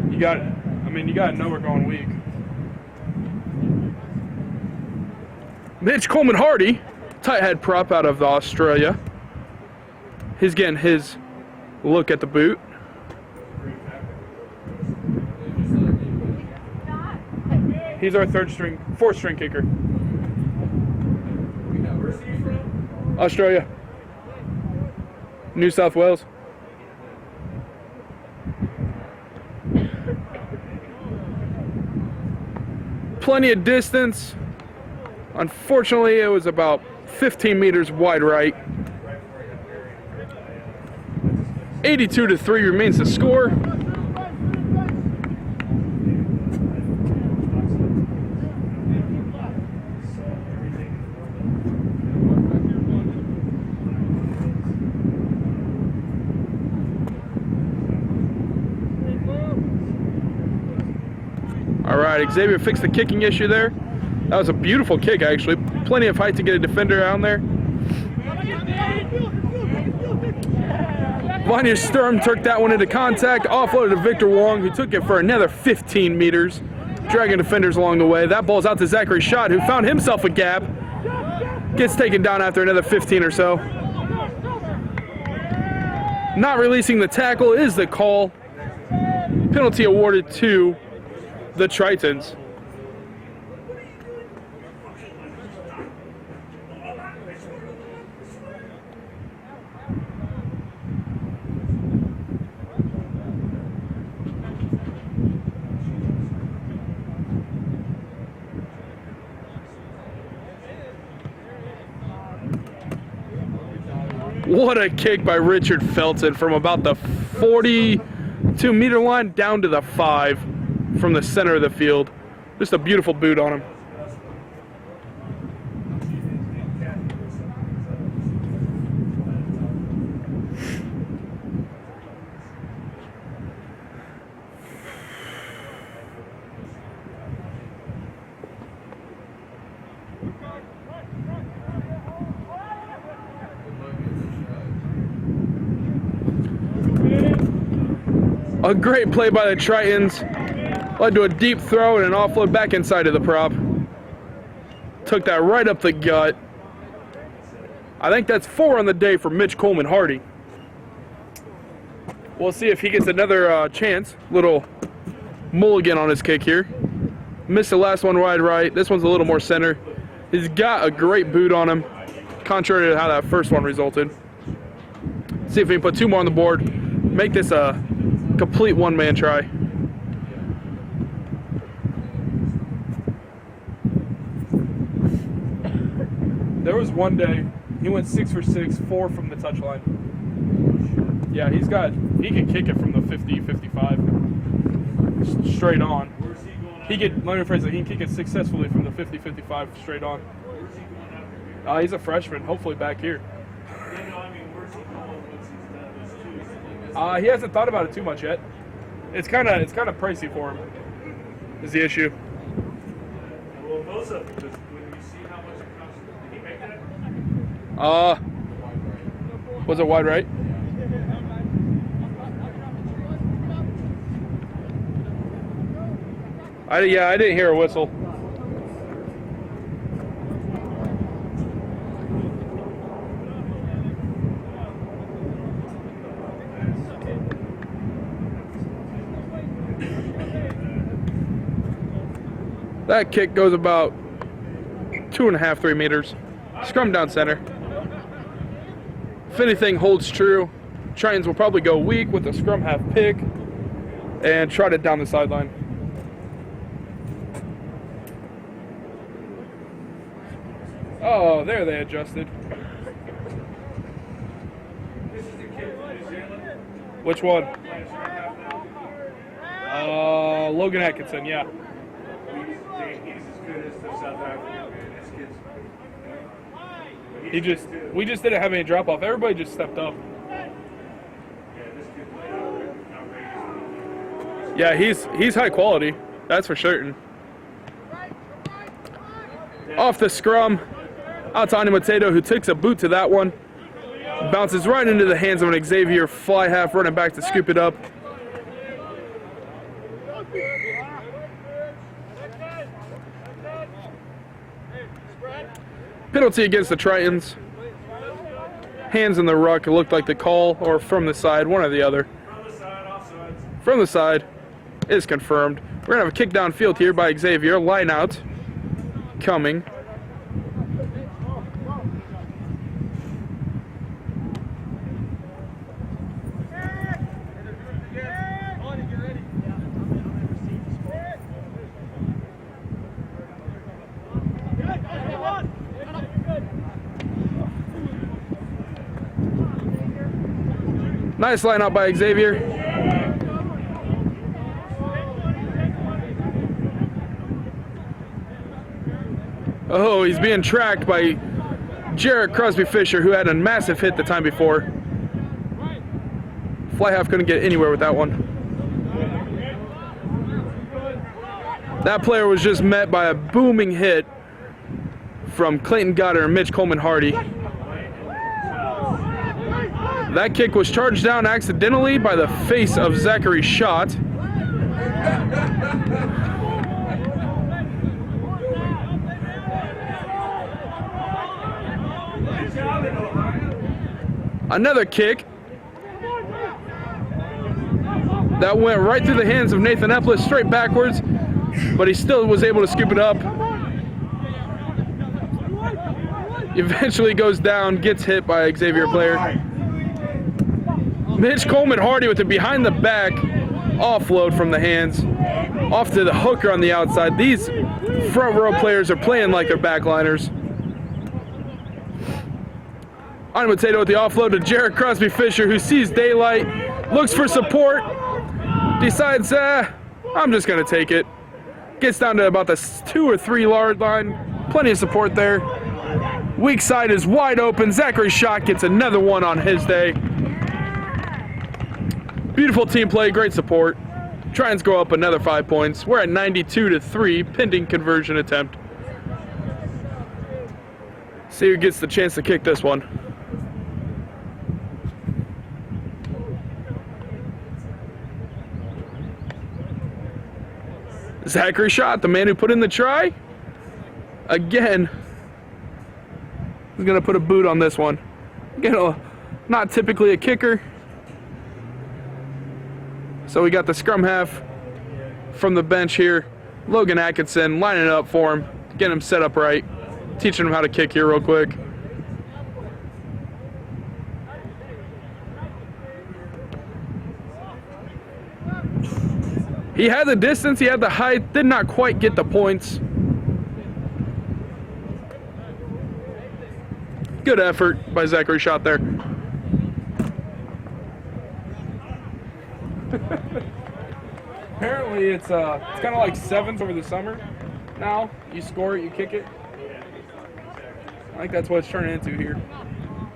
you got to know we're going weak. Mitch Coleman Hardy, tight head prop out of Australia. He's getting his look at the boot. He's our 4th string kicker. Where's he from? Australia. New South Wales. Plenty of distance. Unfortunately, it was about 15 meters wide right. 82-3 remains the score. All right, Xavier fixed the kicking issue there. That was a beautiful kick, actually. Plenty of height to get a defender down there. Vanya Sturm took that one into contact, offloaded to Victor Wong, who took it for another 15 meters, dragging defenders along the way. That ball's out to Zachary Schott, who found himself a gap. Gets taken down after another 15 or so. Not releasing the tackle is the call. Penalty awarded to the Tritons. What a kick by Richard Felton from about the 42-meter line down to the 5 from the center of the field. Just a beautiful boot on him. A great play by the Tritons. Led to a deep throw and an offload back inside of the prop. Took that right up the gut. I think that's 4 on the day for Mitch Coleman Hardy. We'll see if he gets another chance. Little mulligan on his kick here. Missed the last one wide right. This one's a little more center. He's got a great boot on him, contrary to how that first one resulted. See if we can put 2 more on the board. Make this a complete one-man try. There was one day he went 6 for 6, 4 from the touchline. Yeah, he can kick it from the 50, 55, straight on. He can kick it successfully from the 50, 55 straight on. He's a freshman, hopefully back here. He hasn't thought about it too much yet. It's kind of pricey for him. Is the issue. Well, most of it, when you see how much it costs, did he make that? Was it wide right? I didn't hear a whistle. That kick goes about 2.5, 3 meters. Scrum down center. If anything holds true, Tritons will probably go weak with a scrum half pick and trot it down the sideline. Oh, there they adjusted. This is the kid from New Zealand. Which one? Playing scrum half now. Logan Atkinson, yeah. He's as good as the South African man. This kid's. We just didn't have any drop off. Everybody just stepped up. Yeah, this kid played outrageous. Yeah, he's high quality. That's for certain. Off the scrum, out to Mateo, who takes a boot to that one. Bounces right into the hands of an Xavier fly half, running back to scoop it up. Penalty against the Tritons. Hands in the ruck, it looked like the call, or from the side, one or the other. From the side, offsides. From the side is confirmed. We're going to have a kick downfield here by Xavier. Line out coming. Nice line out by Xavier. Oh, he's being tracked by Jarrett Crosby-Fisher, who had a massive hit the time before. Fly half couldn't get anywhere with that one. That player was just met by a booming hit from Clayton Goddard and Mitch Coleman-Hardy. That kick was charged down accidentally by the face of Zachary Schott. Another kick that went right through the hands of Nathan Eplis, straight backwards, but he still was able to scoop it up. Eventually goes down, gets hit by a Xavier player. Mitch Coleman-Hardy with the behind the back offload from the hands off to the hooker on the outside. These front row players are playing like they're backliners. Mateo with the offload to Jarrett Crosby-Fisher, who sees daylight, looks for support, decides, I'm just going to take it. Gets down to about the 2 or 3 yard line. Plenty of support there. Weak side is wide open. Zachary Schott gets another one on his day. Beautiful team play, great support. Tritons go up another 5 points. We're at 92-3, pending conversion attempt. See who gets the chance to kick this one. Zachary Schott, the man who put in the try. Again, he's going to put a boot on this one. Not typically a kicker. So we got the scrum half from the bench here. Logan Atkinson lining it up for him, getting him set up right, teaching him how to kick here real quick. He had the distance, he had the height, did not quite get the points. Good effort by Zachary Schott there. Apparently it's kind of like sevens over the summer now. You score it, you kick it. I think that's what it's turning into here. I'm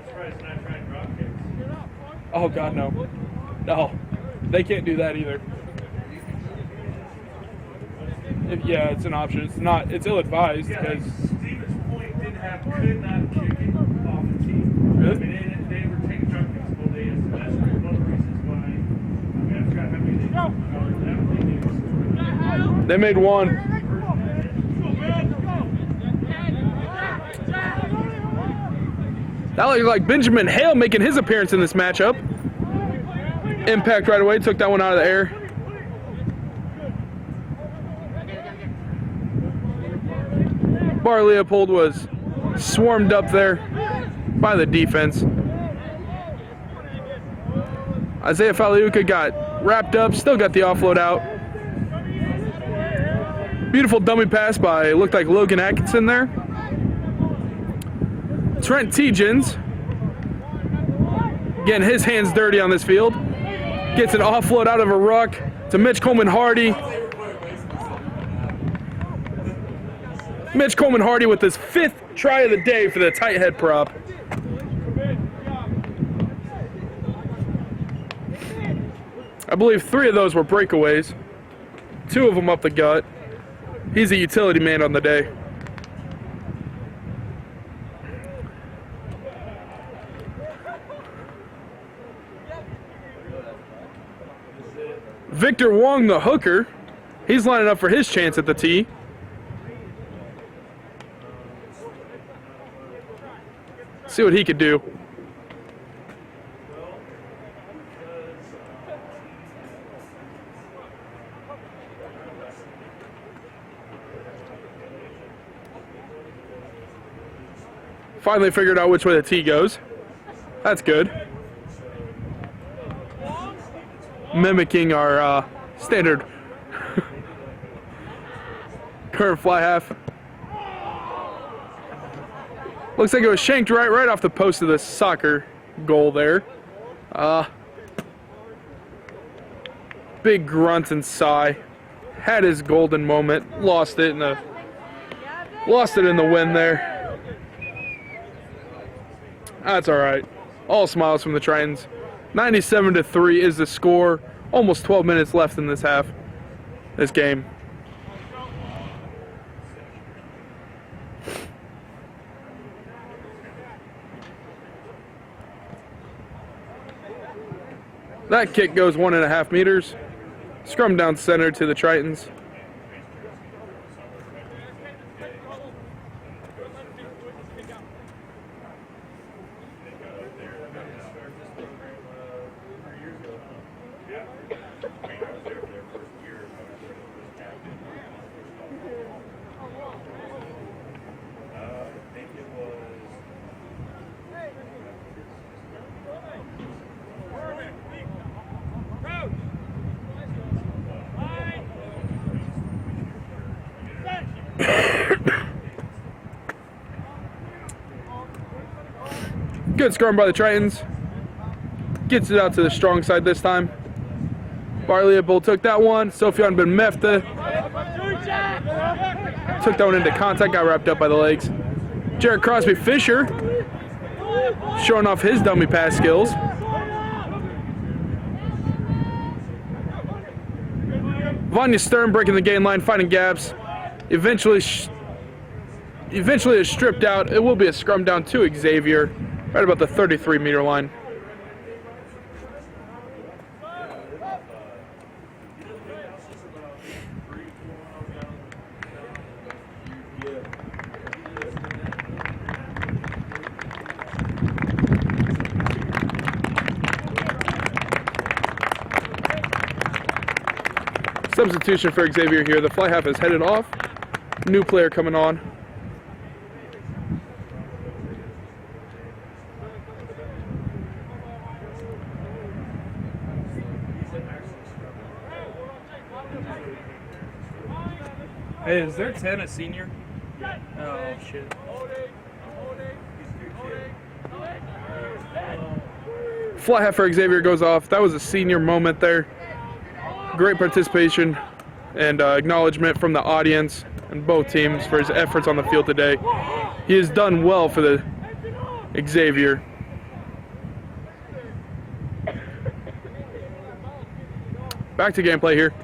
surprised it's not trying drop kicks. Oh God, no. No, they can't do that either. Yeah, it's an option. It's not. It's ill-advised because. Stevens Point could not kick it off the team. Really? I mean, they were taking drop kicks all day. So that's one of the reasons why. I mean, I forgot how many they They made one. That looked like Benjamin Hale making his appearance in this matchup. Impact right away, took that one out of the air. Bar Leopold was swarmed up there by the defense. Isaiah Faliuka got wrapped up, still got the offload out. Beautiful dummy pass by, looked like Logan Atkinson there. Trent Tritons getting his hands dirty on this field. Gets an offload out of a ruck to Mitch Coleman-Hardy. Mitch Coleman-Hardy with his 5th try of the day for the tight head prop. I believe 3 of those were breakaways. 2 of them up the gut. He's a utility man on the day. Victor Wong, the hooker, he's lining up for his chance at the tee. See what he could do. Finally figured out which way the tee goes. That's good. Mimicking our standard curve fly half. Looks like it was shanked right off the post of the soccer goal there. Big grunt and sigh. Had his golden moment. Lost it in the wind there. That's all right. All smiles from the Tritons. 97-3 is the score. Almost 12 minutes left in this game. That kick goes 1.5 meters. Scrum down center to the Tritons. Good scrum by the Tritons. Gets it out to the strong side this time. Bar Leopold took that one. Sofian Ben Mefta took that one into contact, got wrapped up by the legs. Jared Crosby Fisher showing off his dummy pass skills. Vanya Stern breaking the gain line, finding gaps. Eventually is stripped out. It will be a scrum down to Xavier, right about the 33-meter line. Substitution for Xavier here. The fly half is headed off. New player coming on. Hey, is there 10 a senior? Oh, shit. Fly half for Xavier goes off. That was a senior moment there. Great participation and acknowledgement from the audience and both teams for his efforts on the field today. He has done well for the Xavier. Back to gameplay here.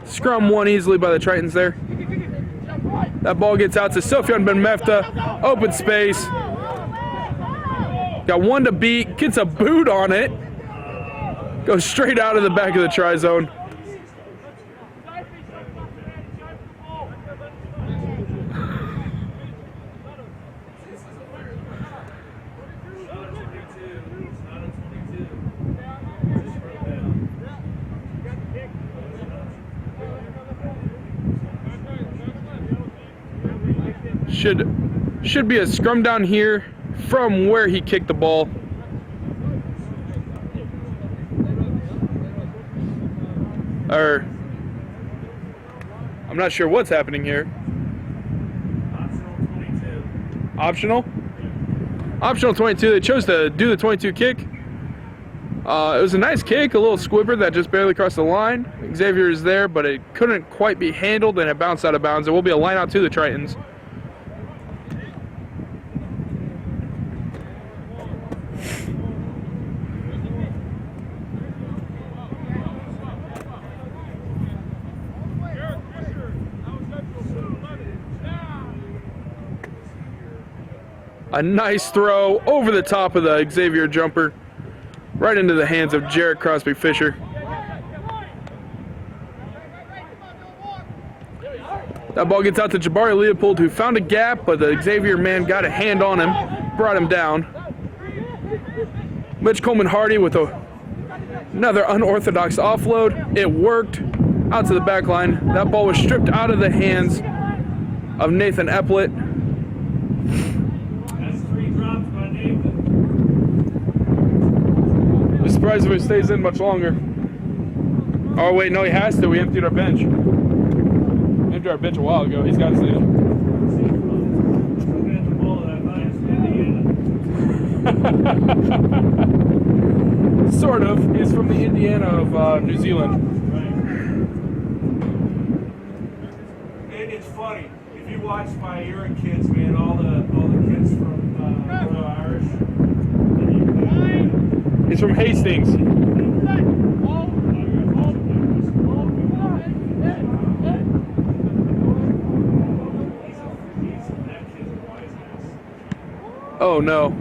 Scrum won easily by the Tritons there. That ball gets out to Sofyan Ben Mefta. Open space. Got one to beat. Gets a boot on it. Goes straight out of the back of the try zone. Should be a scrum down here from where he kicked the ball. Or I'm not sure what's happening here. Optional? Optional 22. They chose to do the 22 kick. It was a nice kick, a little squibber that just barely crossed the line. Xavier is there, but it couldn't quite be handled and it bounced out of bounds. It will be a line out to the Tritons. A nice throw over the top of the Xavier jumper, right into the hands of Jarrett Crosby Fisher. That ball gets out to Jabari Leopold, who found a gap, but the Xavier man got a hand on him, brought him down. Mitch Coleman Hardy with another unorthodox offload. It worked out to the back line. That ball was stripped out of the hands of Nathan Eplett. I'm surprised if it stays in much longer. Oh wait, no, he has to. We emptied our bench. Emptied our bench a while ago. He's got to stay in. Sort of. He's from the Indiana of New Zealand. It's funny. If you watch my era kids, man, all the kids from Royal Irish. He's from Hastings. Oh no.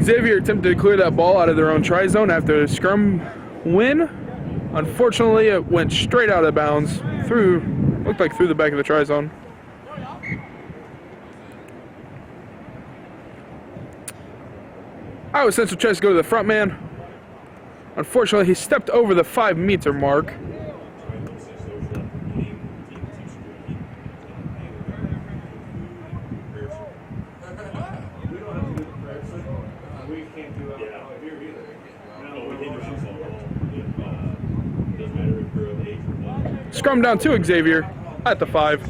Xavier attempted to clear that ball out of their own try zone after a scrum win. Unfortunately, it went straight out of bounds, looked like through the back of the try zone. Iowa Central tries to go to the front man. Unfortunately, he stepped over the 5-meter mark. Scrum down to Xavier at the 5.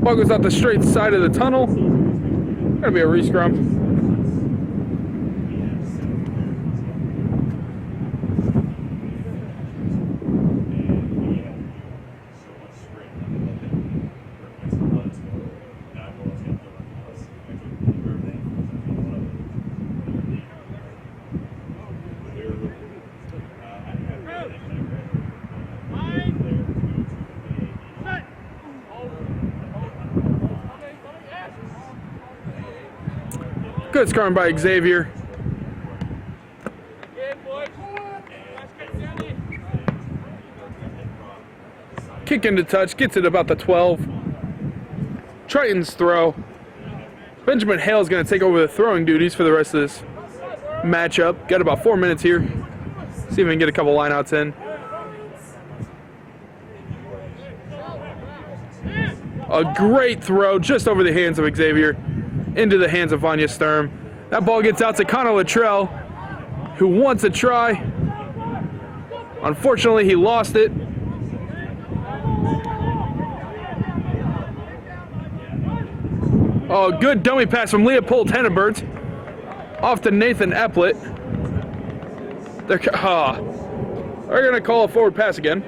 Ball goes out the straight side of the tunnel. Gonna be a re-scrum. Good scrum by Xavier. Kick into touch, gets it about the 12. Tritons throw. Benjamin Hale's going to take over the throwing duties for the rest of this matchup. Got about 4 minutes here. See if we can get a couple lineouts in. A great throw just over the hands of Xavier into the hands of Vanya Sturm. That ball gets out to Connor Luttrell, who wants a try. Unfortunately, he lost it. Oh, good dummy pass from Leopold Hennebert. Off to Nathan Eplett. They're going to call a forward pass again.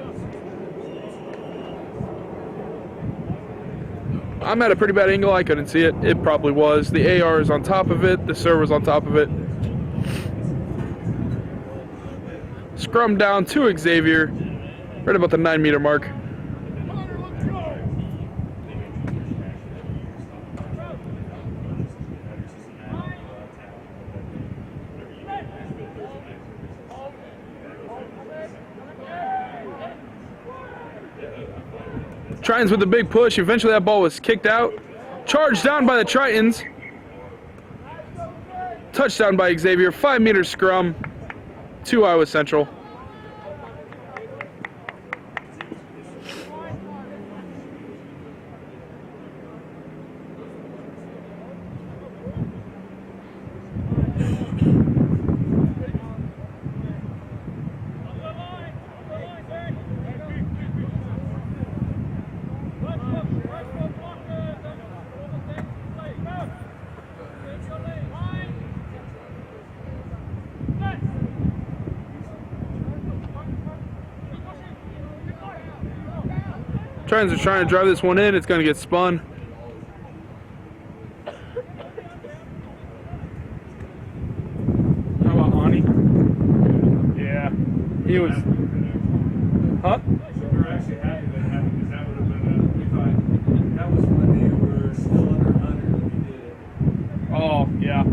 I'm at a pretty bad angle. I couldn't see it. It probably was. The AR is on top of it. The server's on top of it. Scrum down to Xavier. Right about the 9-meter mark. Tritons with the big push. Eventually that ball was kicked out. Charged down by the Tritons. Touchdown by Xavier. 5-meter scrum to Iowa Central. Tritons are trying to drive this one in. It's going to get spun. How about Ani? Yeah. He was. Huh? We're actually happy that it happened because that would have been we thought that was when they were still under 100 when we did it. Oh, yeah.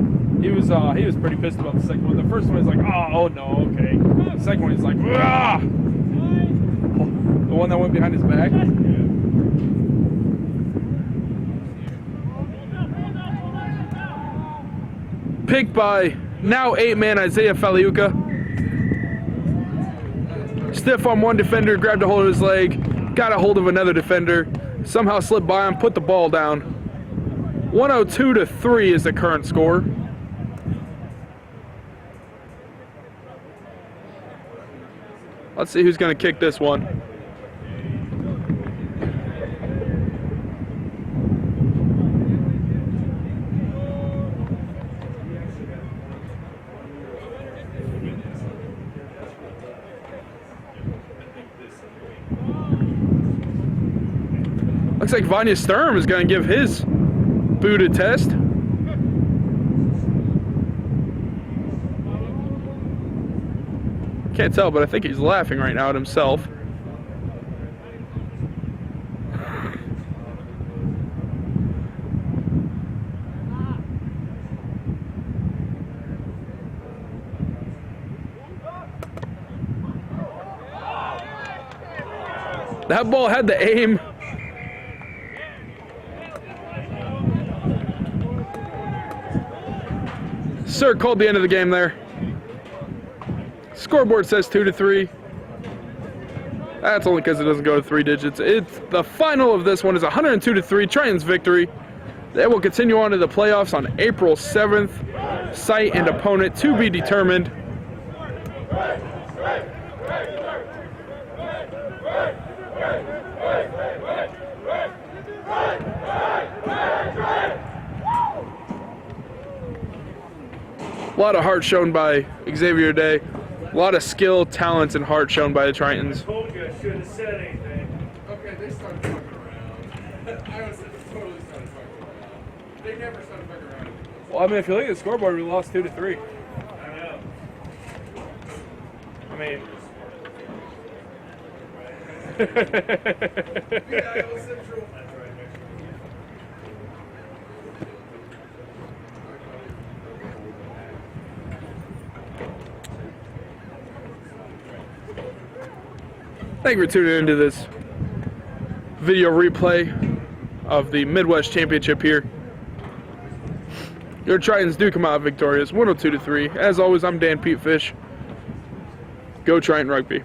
He was pretty pissed about the second one. The first one is like, oh no, okay. The second one is like, ah! The one that went behind his back. Picked by now 8-man Isaiah Faliuka. Stiff on one defender, grabbed a hold of his leg, got a hold of another defender, somehow slipped by him, put the ball down. 102-3 is the current score. Let's see who's going to kick this one. Looks like Vanya Sturm is going to give his boot a test. Can't tell, but I think he's laughing right now at himself. That ball had the aim. Sir called the end of the game there. Scoreboard says 2-3. That's only because it doesn't go to 3 digits. It's the final of this one is 102-3, Tritons victory. They will continue on to the playoffs on April 7th. Site and opponent to be determined. A lot of heart shown by Xavier today. A lot of skill, talents, and heart shown by the Tritons. I told you I shouldn't have said anything. Okay, they started fucking around. I was totally started fucking around. They never started fucking around. Well, I mean, if you look at the scoreboard, we lost 2-3. I know. I mean, Yeah, Iowa Central. That's right, next week. Thank you for tuning into this video replay of the Midwest Championship here. Your Tritons do come out victorious, 102-3. As always, I'm Dan Pete Fish. Go Triton Rugby.